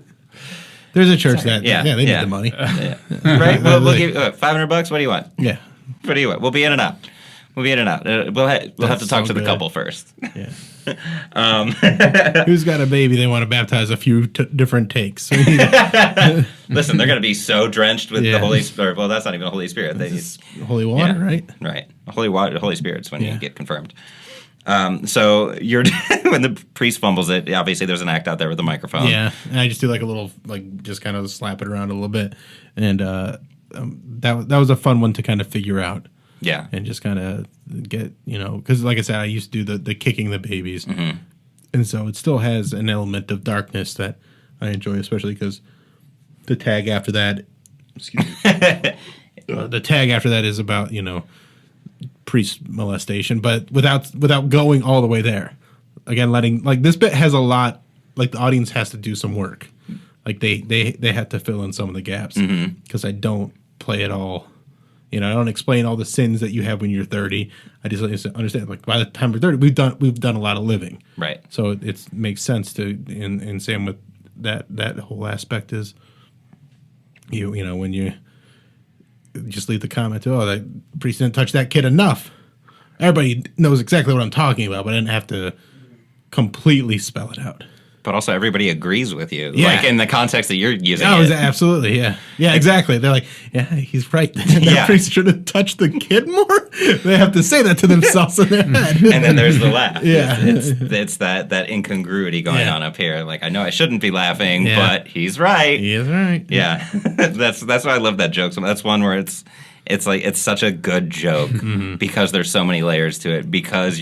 There's a church they need the money. Right? We'll give you $500. What do you want? Yeah. What do you want? We'll be in and out. We'll have to talk to the couple first. Yeah. Who's got a baby they want to baptize a few different takes? Listen, they're going to be so drenched with the Holy Spirit. Well, that's not even the Holy Spirit. They need holy water, right? Right. Holy Spirit's when you get confirmed. So you're when the priest fumbles it, obviously there's an act out there with the microphone. Yeah, and I just do like a little, just kind of slap it around a little bit, and that was a fun one to kind of figure out. Yeah, and just kind of get, because like I said, I used to do the kicking the babies, and so it still has an element of darkness that I enjoy, especially because the tag after that, the tag after that is about priest molestation, but without going all the way there. Again, letting this bit has a lot, the audience has to do some work, they have to fill in some of the gaps because I don't play it all. I don't explain all the sins that you have when you're 30. I just understand, by the time we're 30, we've done a lot of living. Right. So it makes sense to, and same with that whole aspect is, when you just leave the comment, that priest didn't touch that kid enough. Everybody knows exactly what I'm talking about, but I didn't have to completely spell it out. But also everybody agrees with you, in the context that you're using it. Absolutely, yeah. Yeah, exactly. They're like, yeah, he's right. That priest should have touched the kid more. They have to say that to themselves in their head. And then there's the laugh. Yeah. It's that incongruity going on up here. I know I shouldn't be laughing, but he's right. He is right. Yeah. That's why I love that joke. So that's one where it's such a good joke because there's so many layers to it, because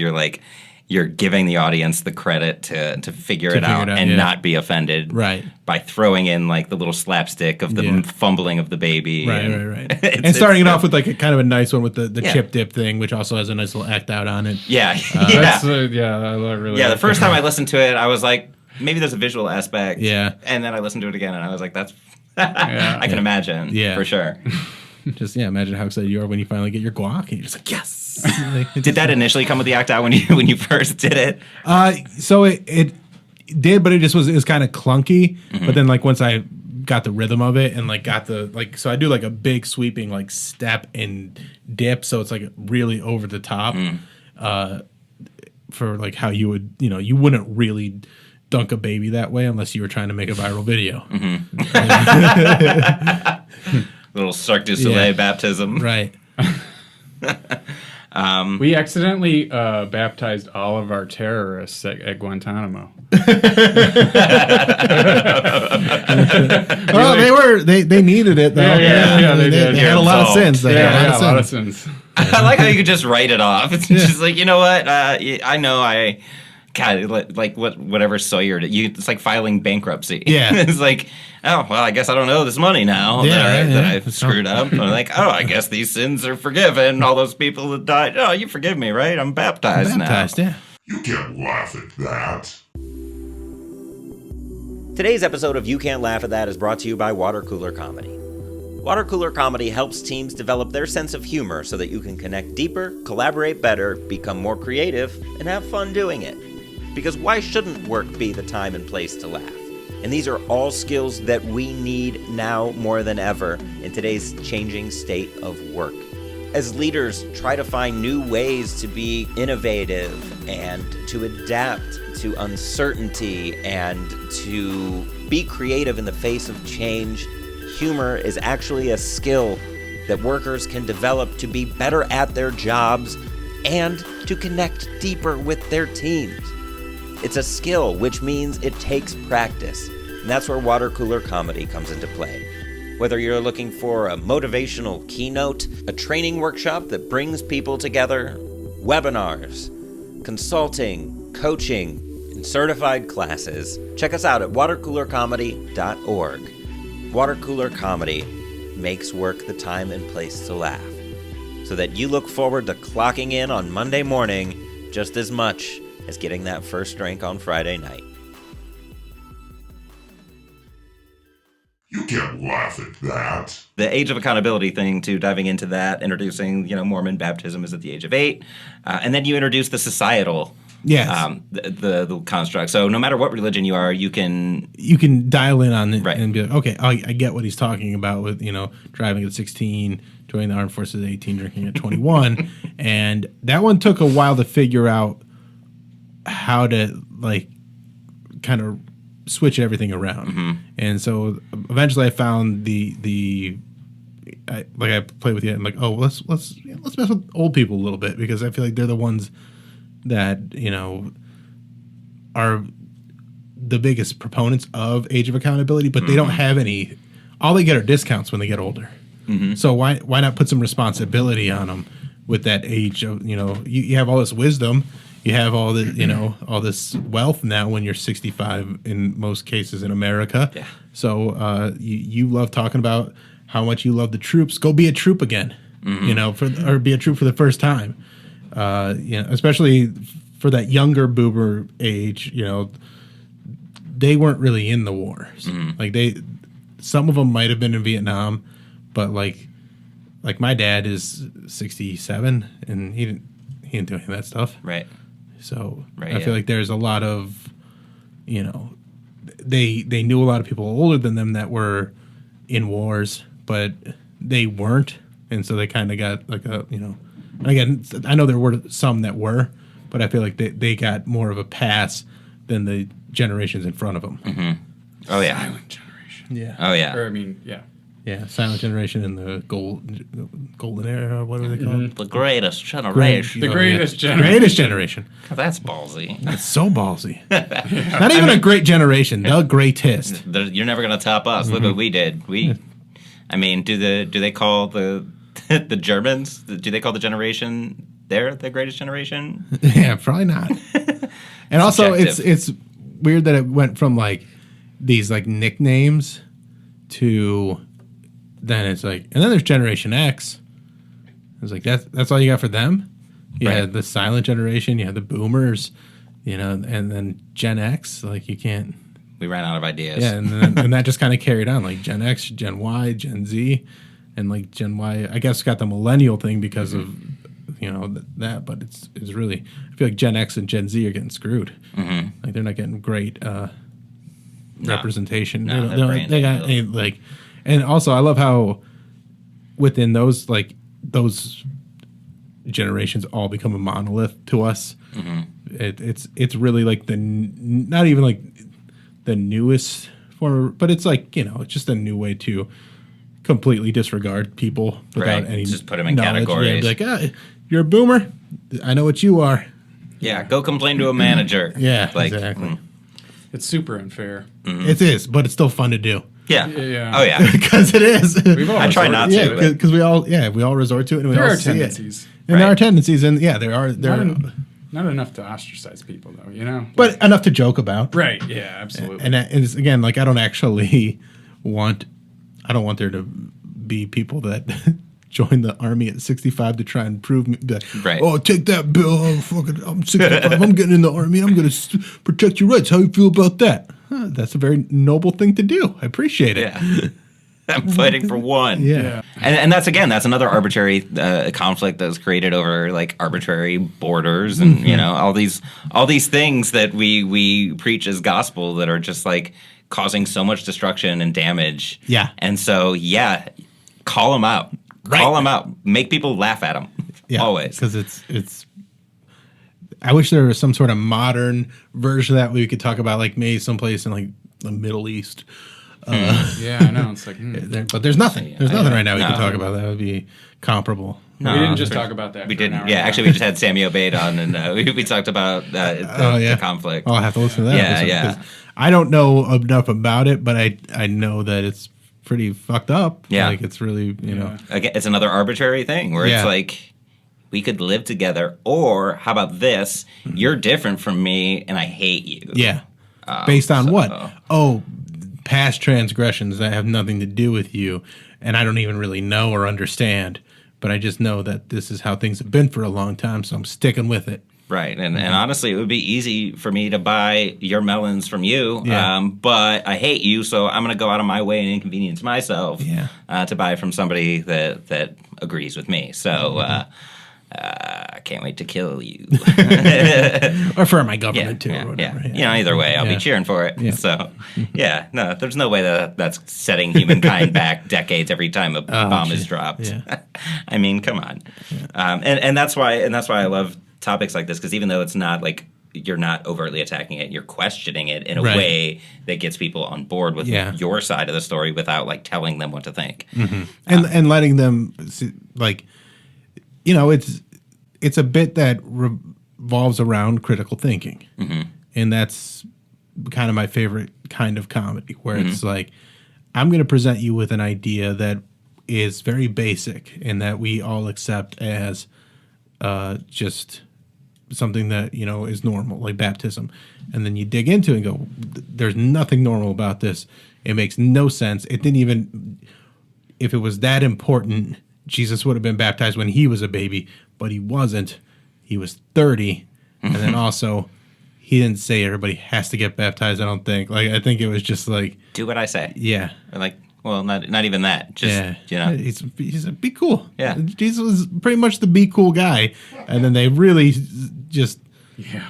you're giving the audience the credit to figure it out and not be offended by throwing in the little slapstick of the fumbling of the baby. Right. And starting it off with a kind of a nice one with the chip dip thing, which also has a nice little act out on it. Yeah. I really the first time I listened to it, I was like, maybe there's a visual aspect. Yeah. And then I listened to it again and I was like, that's I can imagine for sure. Just imagine how excited you are when you finally get your guac and you're just like, yes. Did that initially come with the act out when you first did it? So it did, but it was kind of clunky. But then once I got the rhythm of it and got the so I do a big sweeping step and dip, so it's really over the top for how you would you wouldn't really dunk a baby that way unless you were trying to make a viral video. Little Cirque du Soleil baptism. Right. We accidentally baptized all of our terrorists at Guantanamo. They needed it though. They had a lot of sins. They had a lot of sins. I like how you could just write it off. It's just you know what? I know whatever Sawyer did. It's like filing bankruptcy. Yeah. It's oh, well, I guess I don't owe this money now that I screwed up. I'm I guess these sins are forgiven. All those people that died, you forgive me, right? I'm baptized now. Yeah. You can't laugh at that. Today's episode of You Can't Laugh at That is brought to you by Water Cooler Comedy. Water Cooler Comedy helps teams develop their sense of humor so that you can connect deeper, collaborate better, become more creative, and have fun doing it. Because why shouldn't work be the time and place to laugh? And these are all skills that we need now more than ever in today's changing state of work. As leaders try to find new ways to be innovative and to adapt to uncertainty and to be creative in the face of change, humor is actually a skill that workers can develop to be better at their jobs and to connect deeper with their teams. It's a skill, which means it takes practice. And that's where Water Cooler Comedy comes into play. Whether you're looking for a motivational keynote, a training workshop that brings people together, webinars, consulting, coaching, and certified classes, check us out at watercoolercomedy.org. Water Cooler Comedy makes work the time and place to laugh, so that you look forward to clocking in on Monday morning just as much as getting that first drink on Friday night. can't laugh at that. The age of accountability thing, too, diving into that, introducing, Mormon baptism is at the age of 8. And then you introduce the societal the construct. So no matter what religion you are, you can dial in on it Right. and be like, okay, I get what he's talking about with, driving at 16, joining the armed forces at 18, drinking at 21. And that one took a while to figure out how to, kind of switch everything around. Mm-hmm. And so eventually I found I play with you. I'm like, oh, let's mess with old people a little bit, because I feel like they're the ones that are the biggest proponents of age of accountability, but they don't have any. All they get are discounts when they get older. Mm-hmm. So why not put some responsibility on them with that age of you have all this wisdom, you have all the all this wealth now when you're 65 in most cases in America. Yeah. So you love talking about how much you love the troops. Go be a troop again. Mm-hmm. Or be a troop for the first time. Especially for that younger boomer age, they weren't really in the wars. Mm-hmm. Some of them might have been in Vietnam, but like my dad is 67 and he didn't do any of that stuff. Right. So Right, I feel like there's a lot of, they knew a lot of people older than them that were in wars, but they weren't, and so they kind of got again, I know there were some that were, but I feel like they got more of a pass than the generations in front of them. Mm-hmm. Oh, yeah. Silent generation. Yeah. Oh, yeah. Or, I mean, yeah. Yeah, silent generation and the golden era, what are they called? The greatest generation. The greatest generation. Greatest generation. That's ballsy. That's so ballsy. Not even a great generation, the greatest. You're never going to top us. Look what we did. Do they call the the Germans? Do they call the generation the greatest generation? Yeah, probably not. And also, it's weird that it went from these nicknames to then it's and then there's Generation X. It's that's all you got for them. You Right. had the silent generation, you had the boomers, and then Gen X. You can't. We ran out of ideas. Yeah, and that just kind of carried on, Gen X, Gen Y, Gen Z, and Gen Y. I guess got the millennial thing because of that, but it's really, I feel like Gen X and Gen Z are getting screwed. Mm-hmm. They're not getting great representation. No, they got and also I love how within those those generations all become a monolith to us. Mm-hmm. It's really not even the newest form, but it's it's just a new way to completely disregard people without Right. any Just put them in knowledge. categories. Yeah, be you're a boomer. I know what you are. Yeah, go complain to a manager. Yeah, exactly. It's super unfair. It is, but it's still fun to do. Yeah. Yeah. Oh, yeah. Because it is. We've all I try not to. Yeah, but- because we all resort to it, and we There all are see it. tendencies. And there Right. are tendencies, and there are Not enough to ostracize people, though, but enough to joke about. Right, yeah, absolutely. And it's again, I don't actually want there to be people that join the army at 65 to try and prove me. Right. Oh, take that, Bill. I'm 65. I'm getting in the army. I'm going to protect your rights. How you feel about that? Huh, that's a very noble thing to do. I appreciate it. Yeah. I'm fighting for one. Yeah. And that's another arbitrary conflict that was created over arbitrary borders and all these things that we preach as gospel that are just causing so much destruction and damage. Yeah. And so call them out. Right. Call them out. Make people laugh at them. Yeah, Always. because it's. I wish there was some sort of modern version of that we could talk about, maybe someplace in the Middle East. Yeah, I know. It's But there's nothing. There's nothing right now we No. can talk about that would be comparable. we didn't just talk about that. We for an didn't. hour Yeah, and a actually, we just had Samuel Bate on, and we talked about the conflict. Oh, I'll have to listen to that. Yeah, episode, yeah. 'cause I don't know enough about it, but I know that it's pretty fucked up. Yeah. It's really, Again, it's another arbitrary thing where Yeah. it's we could live together, or how about this? You're different from me, and I hate you. yeah. Based on so- what? Oh, past transgressions that have nothing to do with you, and I don't even really know or understand, but I just know that this is how things have been for a long time, so I'm sticking with it. Right, and honestly, it would be easy for me to buy your melons from you, but I hate you, so I'm going to go out of my way and inconvenience myself to buy from somebody that agrees with me. So I can't wait to kill you. Or for my government, too. Or whatever. Either way, I'll be cheering for it. Yeah. So, no, there's no way that's setting humankind back decades every time a bomb is dropped. Yeah. I mean, come on. Yeah. And that's why I love topics like this, because even though it's not like you're not overtly attacking it, you're questioning it in a way that gets people on board with your side of the story without like telling them what to think. Mm-hmm. And letting them like, it's a bit that revolves around critical thinking. Mm-hmm. And that's kind of my favorite kind of comedy, where it's like, I'm going to present you with an idea that is very basic and that we all accept as just something that, is normal, like baptism. And then you dig into it and go, there's nothing normal about this. It makes no sense. It didn't even, if it was that important, Jesus would have been baptized when he was a baby, but he wasn't. He was 30. And then also, he didn't say everybody has to get baptized, I don't think. Like, I think it was just like, do what I say. Yeah. Or like, well, not even that. Just, He's a be cool. Yeah. Jesus was pretty much the be cool guy. And then they really just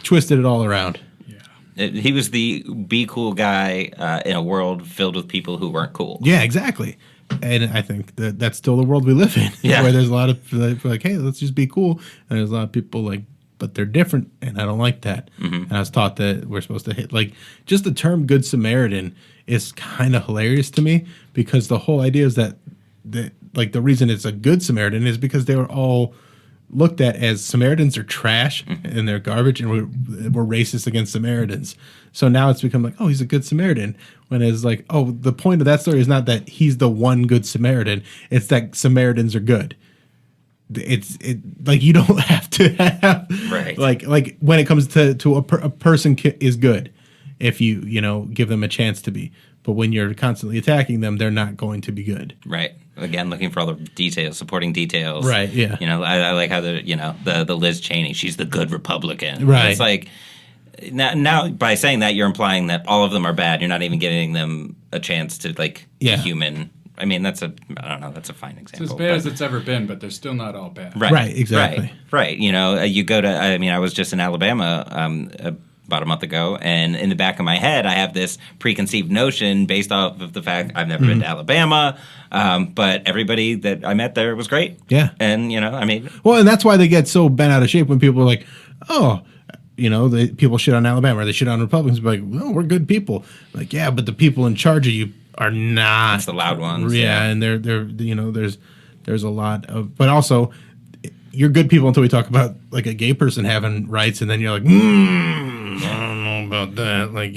twisted it all around. Yeah. He was the be cool guy in a world filled with people who weren't cool. Yeah, exactly. And I think that's still the world we live in. Yeah. Where there's a lot of people like, hey, let's just be cool. And there's a lot of people like, but they're different, and I don't like that. Mm-hmm. And I was taught that we're supposed to hit, like, just the term Good Samaritan is kind of hilarious to me, because the whole idea is that like, the reason it's a Good Samaritan is because they were all looked at as Samaritans are trash and they're garbage, and we're racist against Samaritans. So now it's become like, oh, he's a Good Samaritan, when it's like, oh, the point of that story is not that he's the one Good Samaritan, it's that Samaritans are good. It's like, you don't have to have like when it comes to a person is good if you give them a chance to be, but when you're constantly attacking them, they're not going to be good. Right. Again, looking for all the details, supporting details. Right. Yeah. I like how the Liz Cheney, she's the good Republican. Right. It's like now by saying that, you're implying that all of them are bad. You're not even giving them a chance to be human. I mean, that's a fine example. It's as bad as it's ever been, but they're still not all bad. Right, exactly. Right. You go to, I was just in Alabama about a month ago, and in the back of my head, I have this preconceived notion based off of the fact I've never been to Alabama, but everybody that I met there was great. Yeah. And, Well, and that's why they get so bent out of shape when people are like, oh, people shit on Alabama, or they shit on Republicans, but like, well, we're good people. Like, yeah, but the people in charge of you are not. It's the loud ones. Yeah, and they're there's a lot of, but also you're good people until we talk about like a gay person having rights, and then you're like, I don't know about that, like,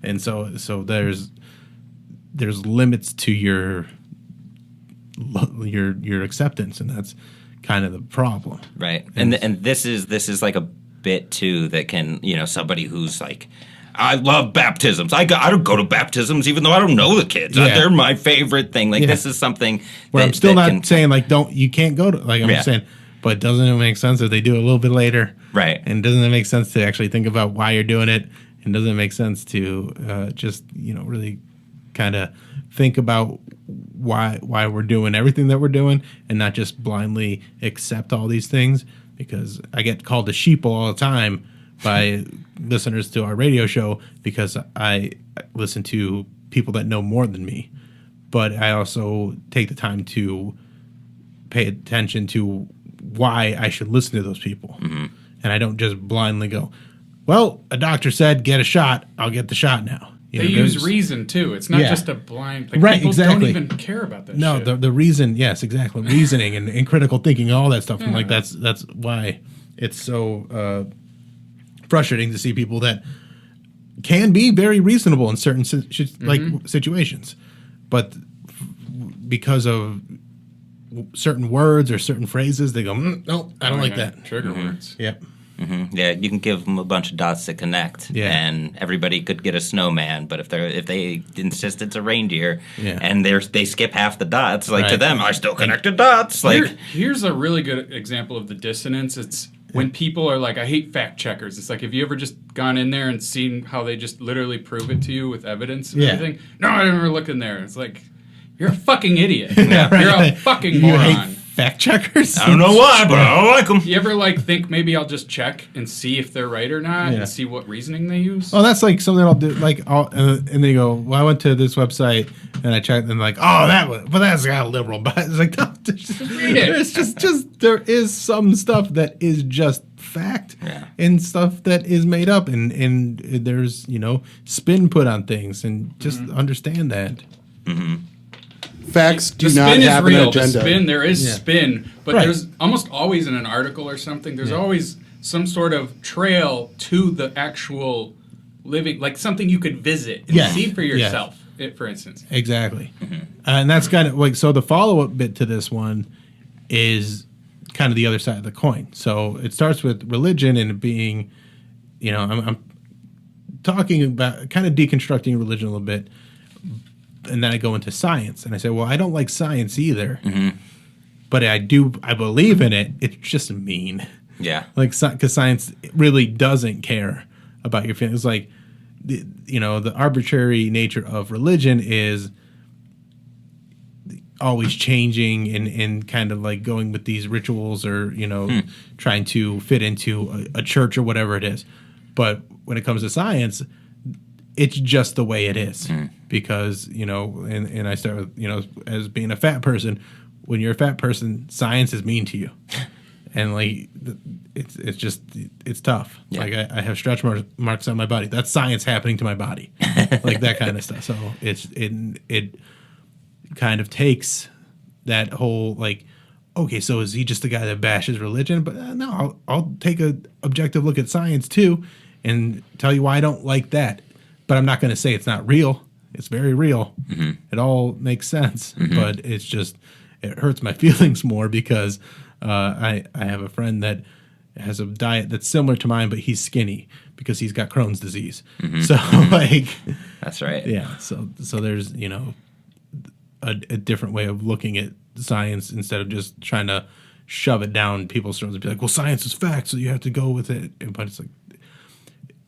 and so there's limits to your acceptance, and that's kind of the problem. Right, and this is like a bit too that can somebody who's like, I love baptisms. I don't go to baptisms even though I don't know the kids. Yeah. They're my favorite thing. Like, this is something where I'm still not saying like you can't go to, like, I'm just saying, but doesn't it make sense if they do it a little bit later? Right. And doesn't it make sense to actually think about why you're doing it? And doesn't it make sense to just really kind of think about why we're doing everything that we're doing, and not just blindly accept all these things? Because I get called a sheeple all the time by listeners to our radio show, because I listen to people that know more than me, but I also take the time to pay attention to why I should listen to those people. Mm-hmm. And I don't just blindly go, well, a doctor said get a shot, I'll get the shot now. They use reason too. It's not just a blind. Like, right, people exactly. don't even care about that. No, shit. the reason, yes, exactly, reasoning and critical thinking and all that stuff. And like that's why it's so frustrating to see people that can be very reasonable in certain situations, but because of certain words or certain phrases, they go, no, I don't like that. Trigger words. Yep. Mm-hmm. Yeah, you can give them a bunch of dots that connect, and everybody could get a snowman. But if they insist it's a reindeer, and they skip half the dots, like, to them, I still connected dots. Like, here's a really good example of the dissonance. when people are like, I hate fact checkers. It's like, have you ever just gone in there and seen how they just literally prove it to you with evidence and everything? No, I didn't ever look in there. It's like, you're a fucking idiot. You're a fucking You moron. hate fact checkers? I don't know why, but I don't like them. You ever like think maybe I'll just check and see if they're right or not, Yeah. and see what reasoning they use? Well, that's like something I'll do. Like, and then you go, well, I went to this website and I checked, and like, oh, that's got a liberal bias. It's like, no, Read it. there's just there is some stuff that is just fact, and stuff that is made up, and there's spin put on things, and just understand that. Facts do The not spin is have real. an agenda. The spin, there is spin, but Right. there's almost always in an article or something. There's always some sort of trail to the actual living, like something you could visit and see for yourself. For instance, Exactly. And that's kind of like, so the follow-up bit to this one is kind of the other side of the coin. So it starts with religion and it being, I'm talking about kind of deconstructing religion a little bit, and then I go into science and I say, well, I don't like science either, but I believe in it. It's just mean. Yeah. Like, because science really doesn't care about your feelings. Like, the arbitrary nature of religion is always changing and kind of like going with these rituals or, trying to fit into a church or whatever it is. But when it comes to science, it's just the way it is. Because, and I start with, as being a fat person, when you're a fat person, science is mean to you. And like, it's tough. Yeah. Like I have stretch marks on my body. That's science happening to my body, like that kind of stuff. So it kind of takes that whole like, okay, so is he just the guy that bashes religion? But no, I'll take a objective look at science too, and tell you why I don't like that. But I'm not going to say it's not real. It's very real. It all makes sense, but it's just it hurts my feelings more because. I have a friend that has a diet that's similar to mine, but he's skinny because he's got Crohn's disease. So like, that's right. Yeah. So there's a different way of looking at science instead of just trying to shove it down people's throats and be like, well, science is fact, so you have to go with it. But it's like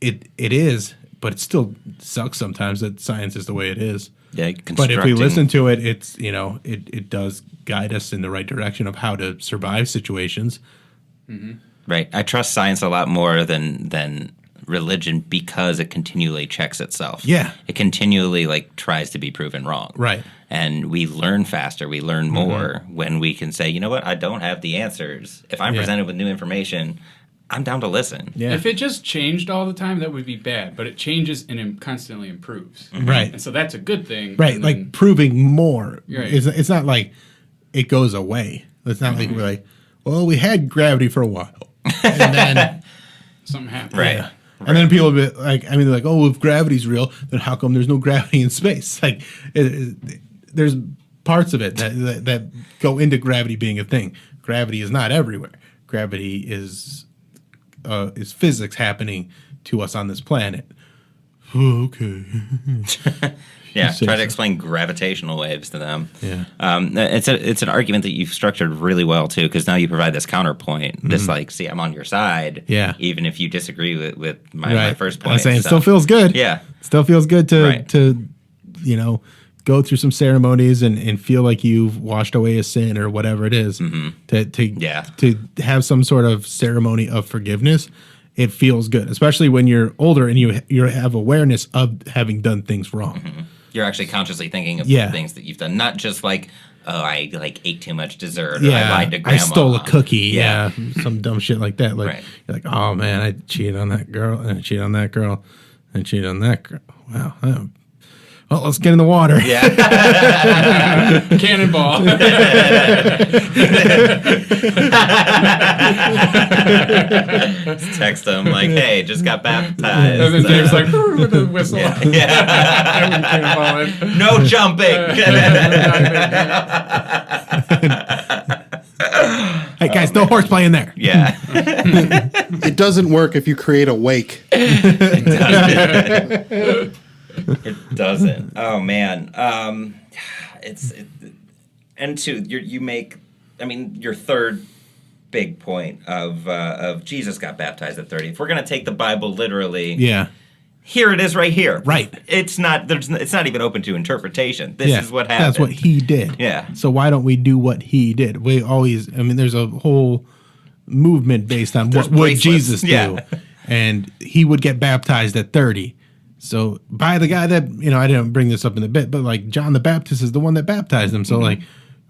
it is, but it still sucks sometimes that science is the way it is. Yeah, but if we listen to it, it's it does guide us in the right direction of how to survive situations. Right. I trust science a lot more than religion because it continually checks itself. Yeah. It continually like tries to be proven wrong. Right. And we learn faster, we learn more when we can say, you know what, I don't have the answers. If I'm presented with new information, I'm down to listen. Yeah. If it just changed all the time, that would be bad. But it changes and constantly improves. Right. And so that's a good thing. Right. And Like then, proving more. Right. It's not like it goes away. It's not like we're like, well, we had gravity for a while. And then something happened. Right. Yeah. And then people will be like, they're like, oh, if gravity's real, then how come there's no gravity in space? Like, there's parts of it that go into gravity being a thing. Gravity is not everywhere. Gravity is physics happening to us on this planet. Okay. Yeah, say try to so. explain gravitational waves to them. Yeah. It's an argument that you've structured really well too, because now you provide this counterpoint. This like, see, I'm on your side. Yeah. Even if you disagree with my first point. I'm saying it so- still feels good. Yeah. Still feels good to Right. go through some ceremonies and feel like you've washed away a sin or whatever it is. To have some sort of ceremony of forgiveness. It feels good, especially when you're older and you have awareness of having done things wrong. You're actually consciously thinking of the things that you've done, not just like, oh, I like ate too much dessert, or I lied to grandma. I stole a cookie, some dumb shit like that. Like Right. you're like, oh man, I cheated on that girl, and I cheated on that girl, and I cheated on that girl. Wow. Well, let's get in the water. Yeah. Cannonball. Text them like, hey, just got baptized. And then Dave's like, with the whistle. Yeah. Cannonball. No jumping. Hey guys, no horseplay in there. Yeah. It doesn't work if you create a wake. It doesn't. Oh man. And two, you make. I mean, your third big point of Jesus got baptized at 30. If we're going to take the Bible literally, Yeah. here it is right here. Right. It's not even open to interpretation. This is what happened. That's what he did. Yeah. So why don't we do what he did? We always, I mean, there's a whole movement based on what would bracelets. Jesus do. Yeah. And he would get baptized at 30. So by the guy that, I didn't bring this up in the bit, but like John the Baptist is the one that baptized him. So like,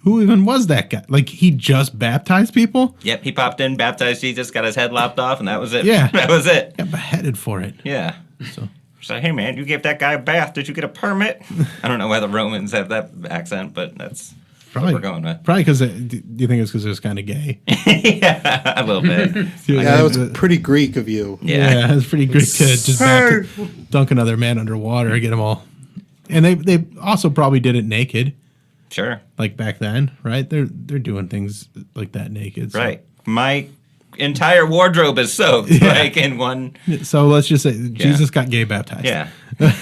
who even was that guy? Like, he just baptized people? Yep, he popped in, baptized Jesus, got his head lopped off, and that was it. Yeah. That was it. Got beheaded for it. Yeah. So So, hey, man, you gave that guy a bath. Did you get a permit? I don't know why the Romans have that accent, but that's probably what we're going with. Probably because, do you think it's because it was kind of gay? Yeah, a little bit. Yeah, that was pretty Greek of you. Yeah. It's pretty great to just dunk another man underwater, get them all. And they also probably did it naked. Sure. Like back then, right? They're doing things like that naked. So. Right. My entire wardrobe is soaked, like in one. So let's just say Jesus got gay baptized. Yeah. If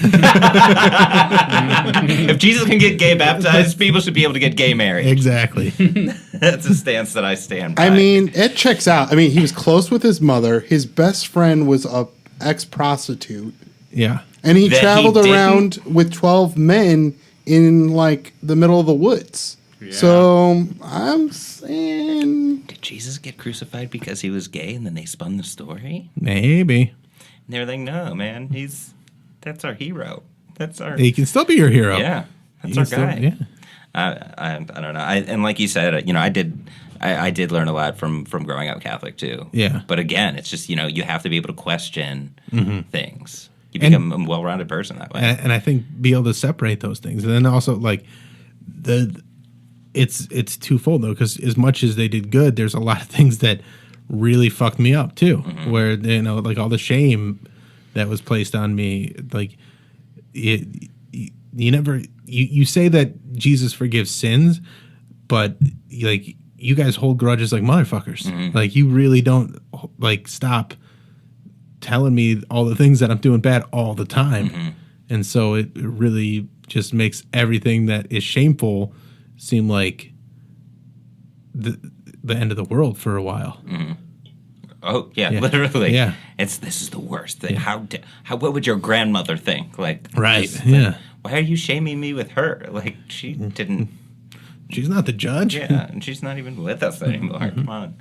Jesus can get gay baptized, people should be able to get gay married. Exactly. That's a stance that I stand by. I mean, it checks out. I mean, he was close with his mother. His best friend was a ex-prostitute. Yeah. And he That he traveled didn't- around with 12 men in like the middle of the woods. Yeah. So I'm saying Did Jesus get crucified because he was gay, and then they spun the story? Maybe. And they were like, "No, man, that's our hero. That's our He can still be your hero. yeah, that's He our can still- guy." yeah. I don't know. And like you said, I did learn a lot from growing up Catholic too. Yeah. But again, it's just you have to be able to question things. You And- become a well-rounded person that way. And I think be able to separate those things. And then also like it's twofold though, because as much as they did good, there's a lot of things that really fucked me up too. Where like all the shame that was placed on me, like you say that Jesus forgives sins, but like you guys hold grudges like motherfuckers. Like you really don't like stop telling me all the things that I'm doing bad all the time. And so it really just makes everything that is shameful seem like the end of the world for a while. Oh yeah, Yeah. literally. Yeah. This is the worst thing. How what would your grandmother think? Like Right, this- yeah. Why are you shaming me with her? Like she didn't. She's not the judge. Yeah, and she's not even with us anymore. Come on.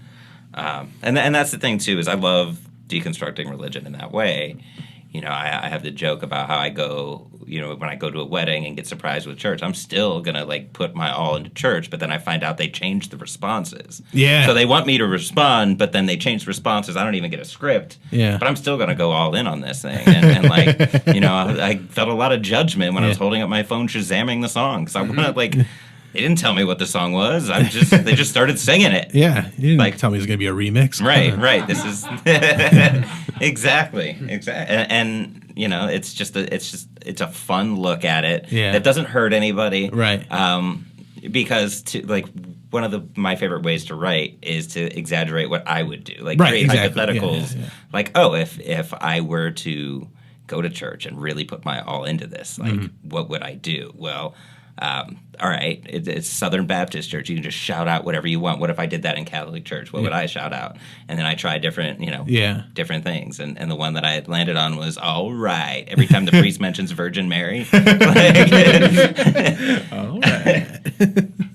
And that's the thing too, is I love deconstructing religion in that way. I have the joke about how I go, when I go to a wedding and get surprised with church, I'm still gonna like put my all into church, but then I find out they changed the responses. Yeah. So they want me to respond, but then they change responses. I don't even get a script. Yeah. But I'm still gonna go all in on this thing, and like, I felt a lot of judgment when I was holding up my phone Shazamming the song, because I want to like. They didn't tell me what the song was. They just started singing it. Yeah. You didn't Like- tell me it was going to be a remix. Right. This is exactly. And it's a fun look at it. Yeah. It doesn't hurt anybody. Right. Because one of my favorite ways to write is to exaggerate what I would do, like Right, create exactly. hypotheticals. Yeah. Like, oh, if I were to go to church and really put my all into this, like, what would I do? Well. All right, it's Southern Baptist Church. You can just shout out whatever you want. What if I did that in Catholic Church? What would I shout out? And then I try different, different things. And the one that I had landed on was, all right. Every time the priest mentions Virgin Mary. All right.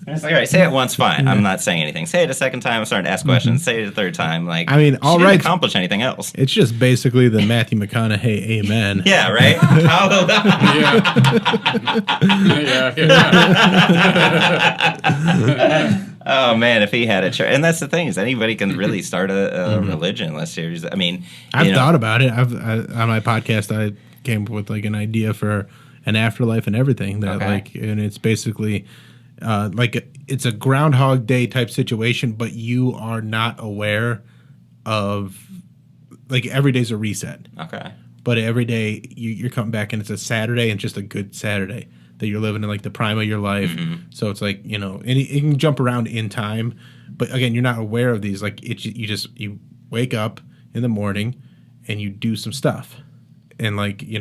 I was like, all right, say it once, fine. I'm not saying anything. Say it a second time, I'm starting to ask questions. Say it a third time. Like, I mean, she all didn't right. accomplish anything else. It's just basically the Matthew McConaughey amen. Yeah, right? Hallelujah. Yeah. Oh man, if he had a church, and that's the thing, is anybody can really start a religion unless you're. I mean, I've thought about it. On my podcast, I came up with like an idea for an afterlife and everything. That and it's basically it's a Groundhog Day type situation, but you are not aware of like every day's a reset. Okay. But every day you're coming back and it's a Saturday and just a good Saturday that you're living in like the prime of your life. So it's like, and it can jump around in time, but again, you're not aware of these. Like you wake up in the morning and you do some stuff and like you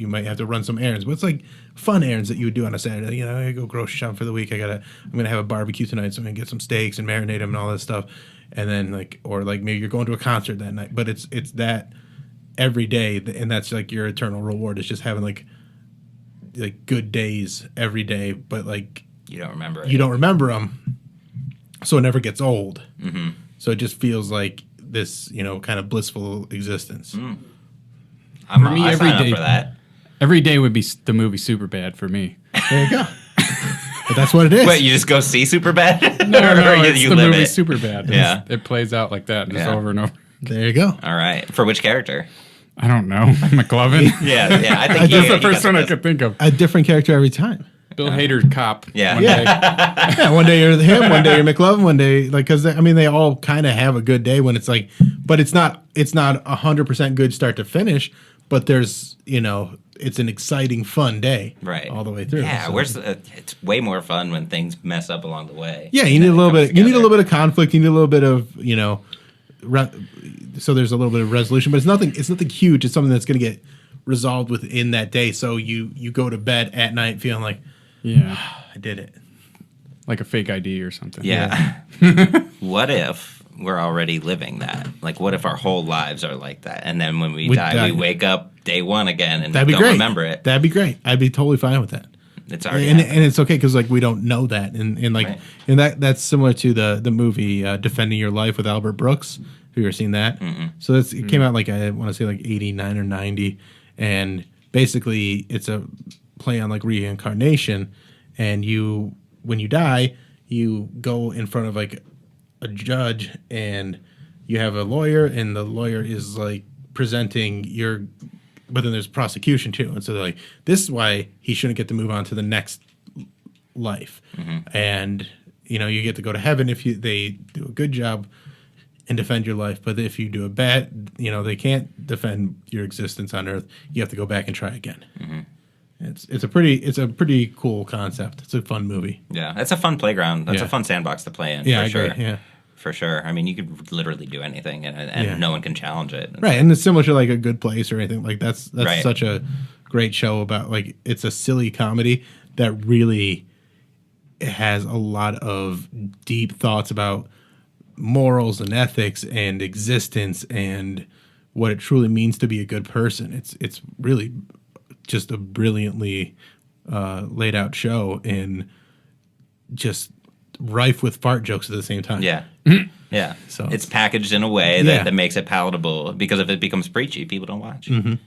might have to run some errands, but it's like fun errands that you would do on a Saturday. I go grocery shopping for the week. I'm gonna have a barbecue tonight, so I'm gonna get some steaks and marinate them and all this stuff, and then maybe you're going to a concert that night, but it's that every day, and that's like your eternal reward is just having like good days every day, but like You don't remember it. You don't remember them, so it never gets old. Mm-hmm. So it just feels like this, kind of blissful existence. For me, every day for that. Every day would be the movie Superbad for me. There you go. But that's what it is. Wait, you just go see Superbad? No, Or it's you the live movie it? Superbad. Yeah. It plays out like that, just Yeah. over and over. There you go. All right. For which character? I don't know. McLovin? Yeah. I think That's the you first got one I this. could think of. A different character every time. Bill Hader's cop. Yeah. One Yeah. day. Yeah, one day you're him, one day you're McLovin, one day because they all kind of have a good day when it's like, but it's not 100% good start to finish, but there's it's an exciting, fun day, Right. all the way through. Yeah, So- it's way more fun when things mess up along the way. Yeah, you And need a then it little comes bit. You need a together. little bit of conflict. You need a little bit of so there's a little bit of resolution, but it's nothing huge. It's something that's going to get resolved within that day. So you go to bed at night feeling like, Yeah. I did it. Like a fake ID or something. Yeah. What if we're already living that? Like, what if our whole lives are like that? And then when we die, we wake up day one again and That'd be don't great. remember it. That'd be great. I'd be totally fine with that. It's already And happened. it's okay because we don't know that, and Right. and that's similar to the movie Defending Your Life with Albert Brooks. Have you ever seen that? So it came out I want to say 89 or 90, and basically it's a play on reincarnation, and when you die you go in front of a judge, and you have a lawyer, and the lawyer is presenting but then there's prosecution too, and so they're like, this is why he shouldn't get to move on to the next life, and you get to go to heaven if they do a good job and defend your life, but if you do a bad, they can't defend your existence on Earth. You have to go back and try again. It's a pretty cool concept. It's a fun movie. Yeah, it's a fun playground. That's Yeah. a fun sandbox to play in. Yeah, for I sure. agree. Yeah. For sure. I mean, you could literally do anything, and Yeah. no one can challenge it. Right, and it's similar to A Good Place or anything that's Right. such a great show about it's a silly comedy that really has a lot of deep thoughts about morals and ethics and existence and what it truly means to be a good person. It's really just a brilliantly laid out show and just rife with fart jokes at the same time. Yeah. Yeah. So- it's packaged in a way Yeah. that makes it palatable, because if it becomes preachy, people don't watch. You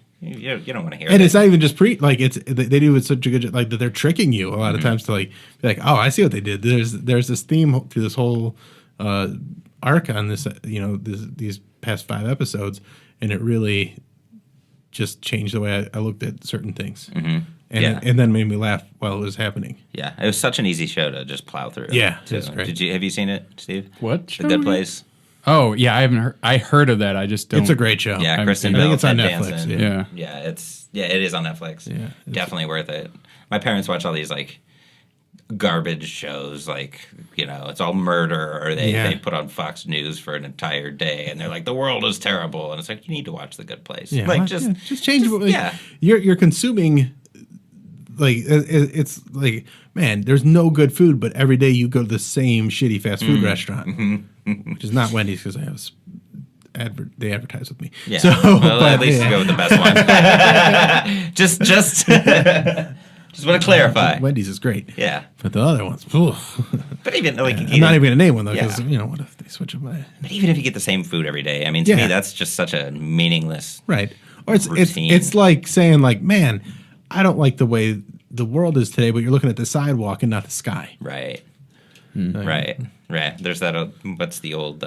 don't want to hear And it. it's not even just they do it such a good that they're tricking you a lot of times to be like, oh, I see what they did. There's this theme through this whole arc on this these past 5 episodes, and it really just changed the way I looked at certain things, and Yeah. and then made me laugh while it was happening. Yeah, it was such an easy show to just plow through. Yeah, too. it's great. Have you seen it, Steve? What The show Good again? Place. Oh, yeah, I haven't heard. I heard of that. I just don't. It's a great show. Yeah, haven't Kristen seen it. I Bell. think it's on Ted Netflix. Danson. Yeah. Yeah, it is on Netflix. Yeah, Definitely worth it. My parents watch all these garbage shows, it's all murder, or they put on Fox News for an entire day, and they're like, the world is terrible, and it's like, you need to watch The Good Place. Yeah, just change. You're consuming. It's man, there's no good food, but every day you go to the same shitty fast food restaurant, which is not Wendy's because I have they advertise with me. Yeah. So, well, but, at least yeah. you go with the best one. just want to clarify. Wendy's is great. Yeah, But the other ones, oof. but even I'm not even gonna name one though, Yeah. because what if they switch them? But even if you get the same food every day, I mean, to Yeah. me, that's just such a meaningless. Right. Or it's Routine. like saying man, I don't like the way the world is today, but you're looking at the sidewalk and not the sky. Right. Right. There's that. What's the old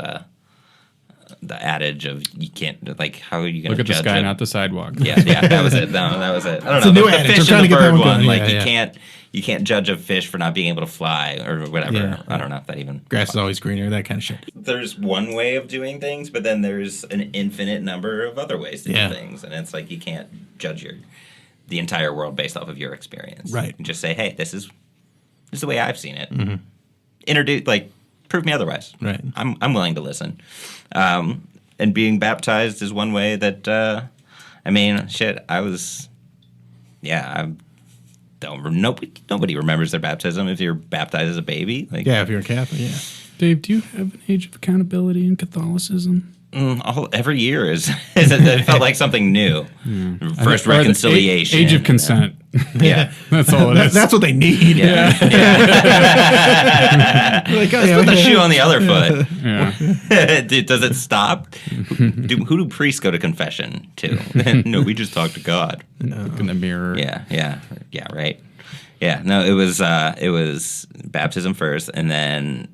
the adage of you can't how are you going Look to at the judge sky, it? not the sidewalk. Yeah, that was it. No, that was it. I don't It's know. a new The adage. I'm fish trying and to the get that bird one going. you Yeah. can't judge a fish for not being able to fly or whatever. Yeah. I don't know if that even. Grass is always greener, that kind of shit. There's one way of doing things, but then there's an infinite number of other ways to Yeah. do things, and it's like you can't judge the entire world based off of your experience. Right. You just say, hey, this is the way I've seen it. Introduce, prove me otherwise. Right. I'm willing to listen. And being baptized is one way that I mean, shit, I don't. Nobody remembers their baptism if you're baptized as a baby. Like, Yeah, if you're a Catholic, yeah. Dave, do you have an age of accountability in Catholicism? every year it felt like something new. First Or the reconciliation, age of consent. Yeah, That's all it is. That's what they need. yeah. Like, oh, Let's yeah, put the okay. shoe on the other foot. Yeah. Does it stop? Who do priests go to confession to? No, we just talk to God. Look in the mirror. Yeah, right. Yeah, no, it was baptism first, and then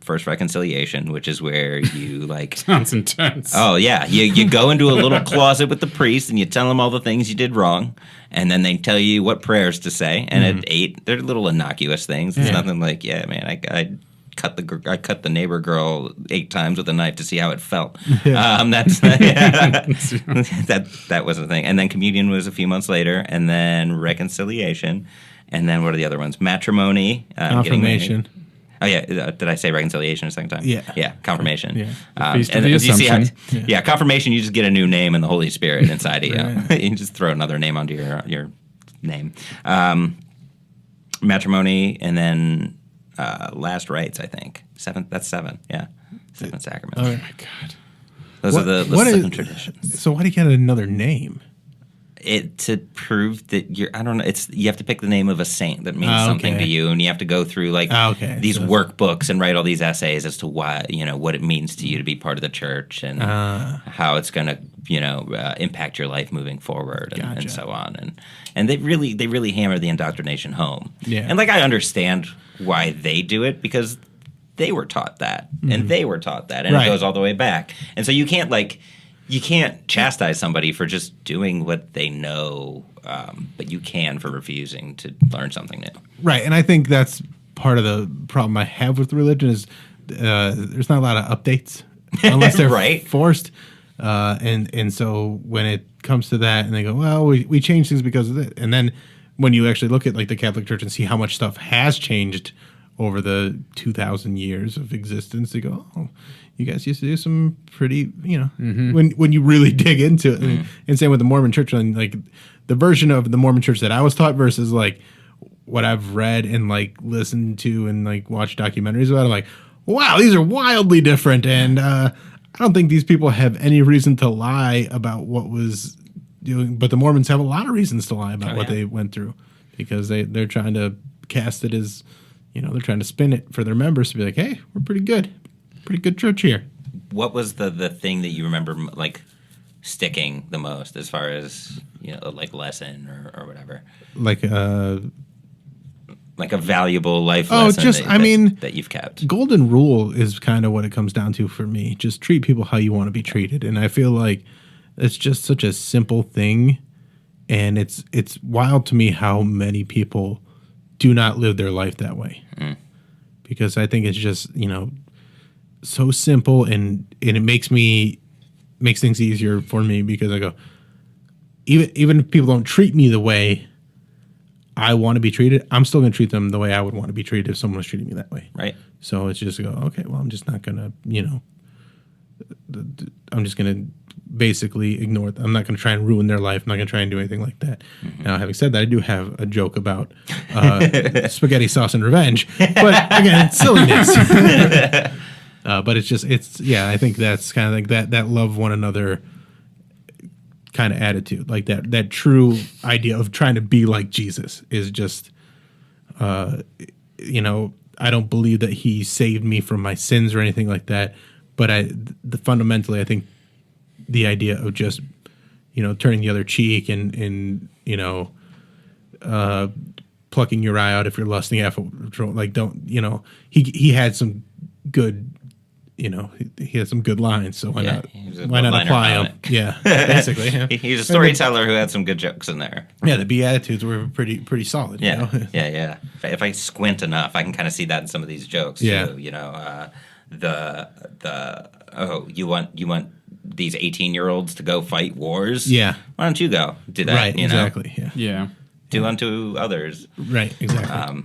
first reconciliation, which is where you like. Sounds intense. Oh yeah, you go into a little closet with the priest, and you tell them all the things you did wrong, and then they tell you what prayers to say. And at 8, they're little innocuous things. It's nothing like, yeah, man, I cut the neighbor girl 8 times with a knife to see how it felt. That's that was the thing. And then communion was a few months later, and then reconciliation. And then what are the other ones? Matrimony. Confirmation. Oh, yeah. Did I say reconciliation a second time? Yeah. Yeah, confirmation. Yeah. Feast of and the you see how, Assumption. confirmation, you just get a new name and the Holy Spirit inside of you. Right. You just throw another name onto your name. Matrimony, and then last rites, I think. 7. That's 7. Yeah. 7 sacraments. Oh Oh my God. Those are the what 7 is- traditions. So why do you get another name? To prove that I don't know. You have to pick the name of a saint that means something okay. to you, and you have to go through these So- workbooks and write all these essays as to why what it means to you to be part of the church and how it's going to impact your life moving forward and Gotcha. so on. And they really hammer the indoctrination home. Yeah. And I understand why they do it because they were taught that and they were taught that, and Right. it goes all the way back. And so you can't chastise somebody for just doing what they know, but you can for refusing to learn something new. Right, and I think that's part of the problem I have with religion is there's not a lot of updates unless they're Right. forced. And so when it comes to that, and they go, well, we changed things because of it, and then when you actually look at like the Catholic Church and see how much stuff has changed over the 2,000 years of existence, they go, oh, you guys used to do some pretty, when you really dig into it. And same with the Mormon Church, and like the version of the Mormon Church that I was taught versus like what I've read and like listened to and like watched documentaries about. I'm like, wow, these are wildly different. And I don't think these people have any reason to lie about what was doing, but the Mormons have a lot of reasons to lie about what they went through because they're trying to cast it as, they're trying to spin it for their members to be like, hey, we're pretty good church here. What was the thing that you remember like sticking the most as far as like lesson or whatever? Like a valuable life lesson that you've kept. Golden rule is kind of what it comes down to for me. Just treat people how you want to be treated. And I feel like it's just such a simple thing. And it's wild to me how many people do not live their life that way. Because I think it's just, so simple and it makes things easier for me because I go, even if people don't treat me the way I want to be treated, I'm still going to treat them the way I would want to be treated if someone was treating me that way. Right. So it's just to go, okay, well, I'm just not going to, I'm just going to basically ignore them. I'm not going to try and ruin their life. I'm not going to try and do anything like that. Now, having said that, I do have a joke about spaghetti sauce and revenge. But again, it's silliness. But I think that's kind of like that love one another kind of attitude. Like that true idea of trying to be like Jesus is just, I don't believe that he saved me from my sins or anything like that. But fundamentally, I think the idea of just, turning the other cheek and plucking your eye out if you're lusting after, like, don't, he had some good, he had some good lines. So why not apply them? Yeah, basically. Yeah. He's a storyteller who had some good jokes in there. Yeah, the Beatitudes were pretty solid. Yeah, yeah. If I squint enough, I can kind of see that in some of these jokes. Yeah. Too, you want these 18-year-olds to go fight wars? Yeah. Why don't you go do that? Right. Exactly. Yeah. Yeah. Do unto others. Right. Exactly.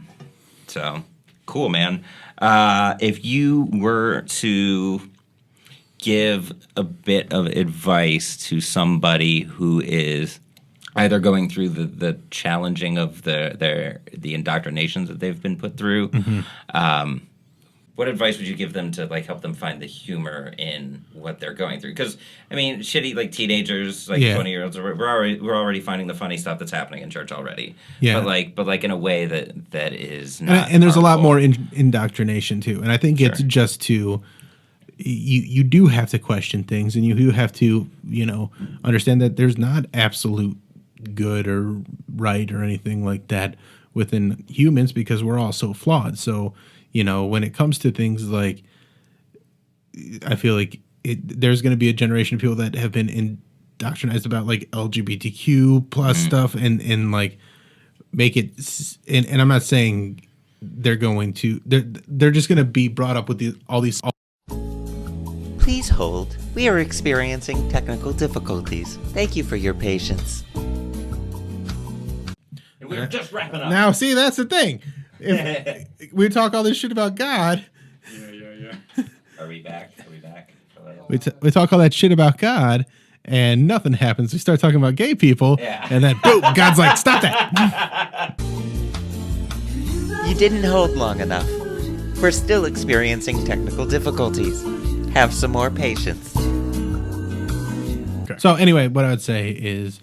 So cool, man. If you were to give a bit of advice to somebody who is either going through the challenging of the indoctrinations that they've been put through, what advice would you give them to like help them find the humor in what they're going through? Because I mean, shitty like teenagers, like 20-year-olds, we're already finding the funny stuff that's happening in church already. Yeah, but like in a way that is not. And there's a lot more indoctrination too, and I think it's just to. You do have to question things, and you do have to, understand that there's not absolute good or right or anything like that within humans because we're all so flawed. So, when it comes to things like, I feel like there's going to be a generation of people that have been indoctrinized about like LGBTQ plus stuff and like make it, and I'm not saying they're going to, they're just going to be brought up with all these. Please hold. We are experiencing technical difficulties. Thank you for your patience. We're just wrapping up. Now, see, that's the thing. If we talk all this shit about God. Yeah. Are we back? We talk all that shit about God, and nothing happens. We start talking about gay people, and then boom, God's like, stop that. You didn't hold long enough. We're still experiencing technical difficulties. Have some more patience. Okay. So anyway, what I would say is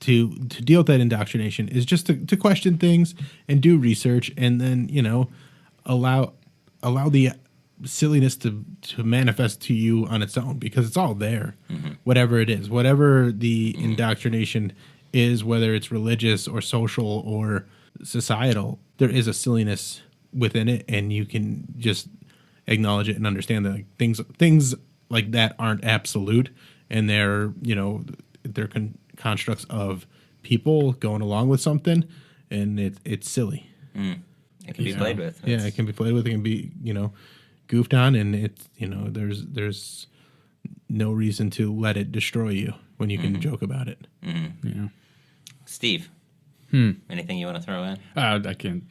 to deal with that indoctrination is just to question things and do research, and then allow the silliness to manifest to you on its own, because it's all there. Whatever it is, whatever the indoctrination is, whether it's religious or social or societal, there is a silliness within it, and you can just acknowledge it and understand that things like that aren't absolute, and they're constructs of people going along with something, and it's silly. It can be played with. Yeah, it can be played with. It can be goofed on, and it's there's no reason to let it destroy you when you can joke about it. Yeah. Steve, anything you want to throw in? I can't.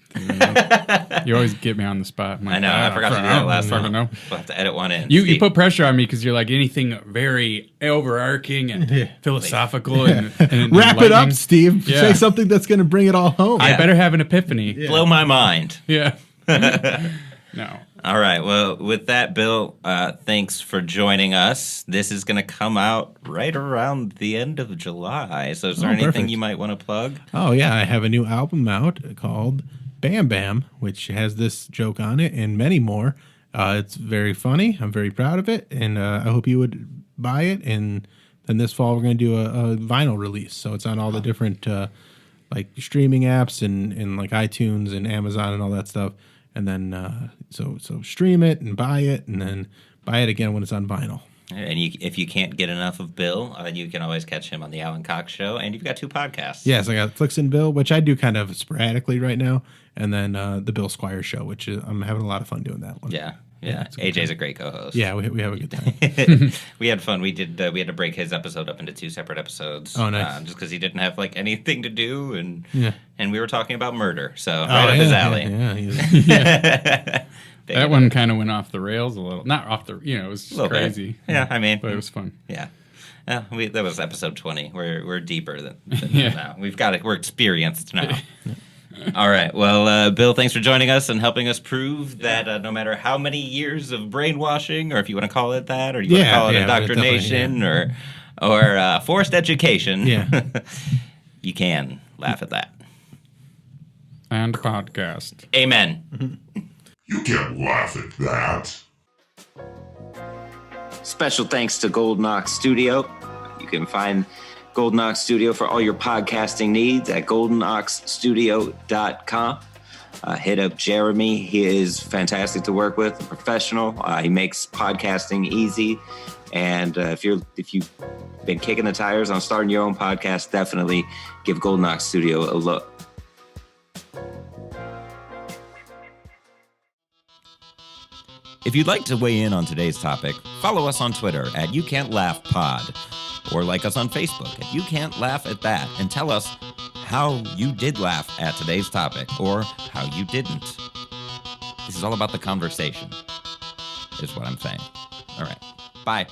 You always get me on the spot. I know. I forgot to do that last time. We'll have to edit one in. You put pressure on me because you're like anything very overarching and philosophical and wrap it up, Steve. Yeah. Say something that's going to bring it all home. I better have an epiphany. Yeah. Blow my mind. Yeah. No. All right. Well, with that, Bill, thanks for joining us. This is going to come out right around the end of July. So is there anything you might want to plug? Oh, yeah. I have a new album out called Bam Bam, which has this joke on it and many more. It's very funny. I'm very proud of it. And I hope you would buy it. And then this fall, we're going to do a vinyl release. So it's on all the different like streaming apps and like iTunes and Amazon and all that stuff. And then so stream it and buy it, and then buy it again when it's on vinyl. And if you can't get enough of Bill, you can always catch him on the Alan Cox Show. And you've got 2 podcasts. Yes, I got Flicks and Bill, which I do kind of sporadically right now, and then the Bill Squire Show, which I'm having a lot of fun doing that one. Yeah. AJ's a great co-host. Yeah, we have a good time. We had fun. We did. We had to break his episode up into 2 separate episodes. Oh, nice. Just because he didn't have like anything to do, and we were talking about murder, so right up his alley. Yeah. That one kind of went off the rails a little. Not off the. It was just crazy. Bit. Yeah, I mean, but it was fun. Yeah. That was episode 20. We're deeper than that now. We've got it. We're experienced now. All right. Well, Bill, thanks for joining us and helping us prove that no matter how many years of brainwashing, or if you want to call it that, or you want to call it indoctrination, or forced education, you can laugh at that. And podcast. Amen. You can't laugh at that. Special thanks to Golden Ox Studio. You can find Golden Ox Studio for all your podcasting needs at goldenoxstudio.com. Hit up Jeremy. He is fantastic to work with, a professional. He makes podcasting easy. And if you've been kicking the tires on starting your own podcast, definitely give Golden Ox Studio a look. If you'd like to weigh in on today's topic, follow us on Twitter at YouCan'tLaughPod, or like us on Facebook at You Can't Laugh at That, and tell us how you did laugh at today's topic, or how you didn't. This is all about the conversation. is what I'm saying. All right. Bye.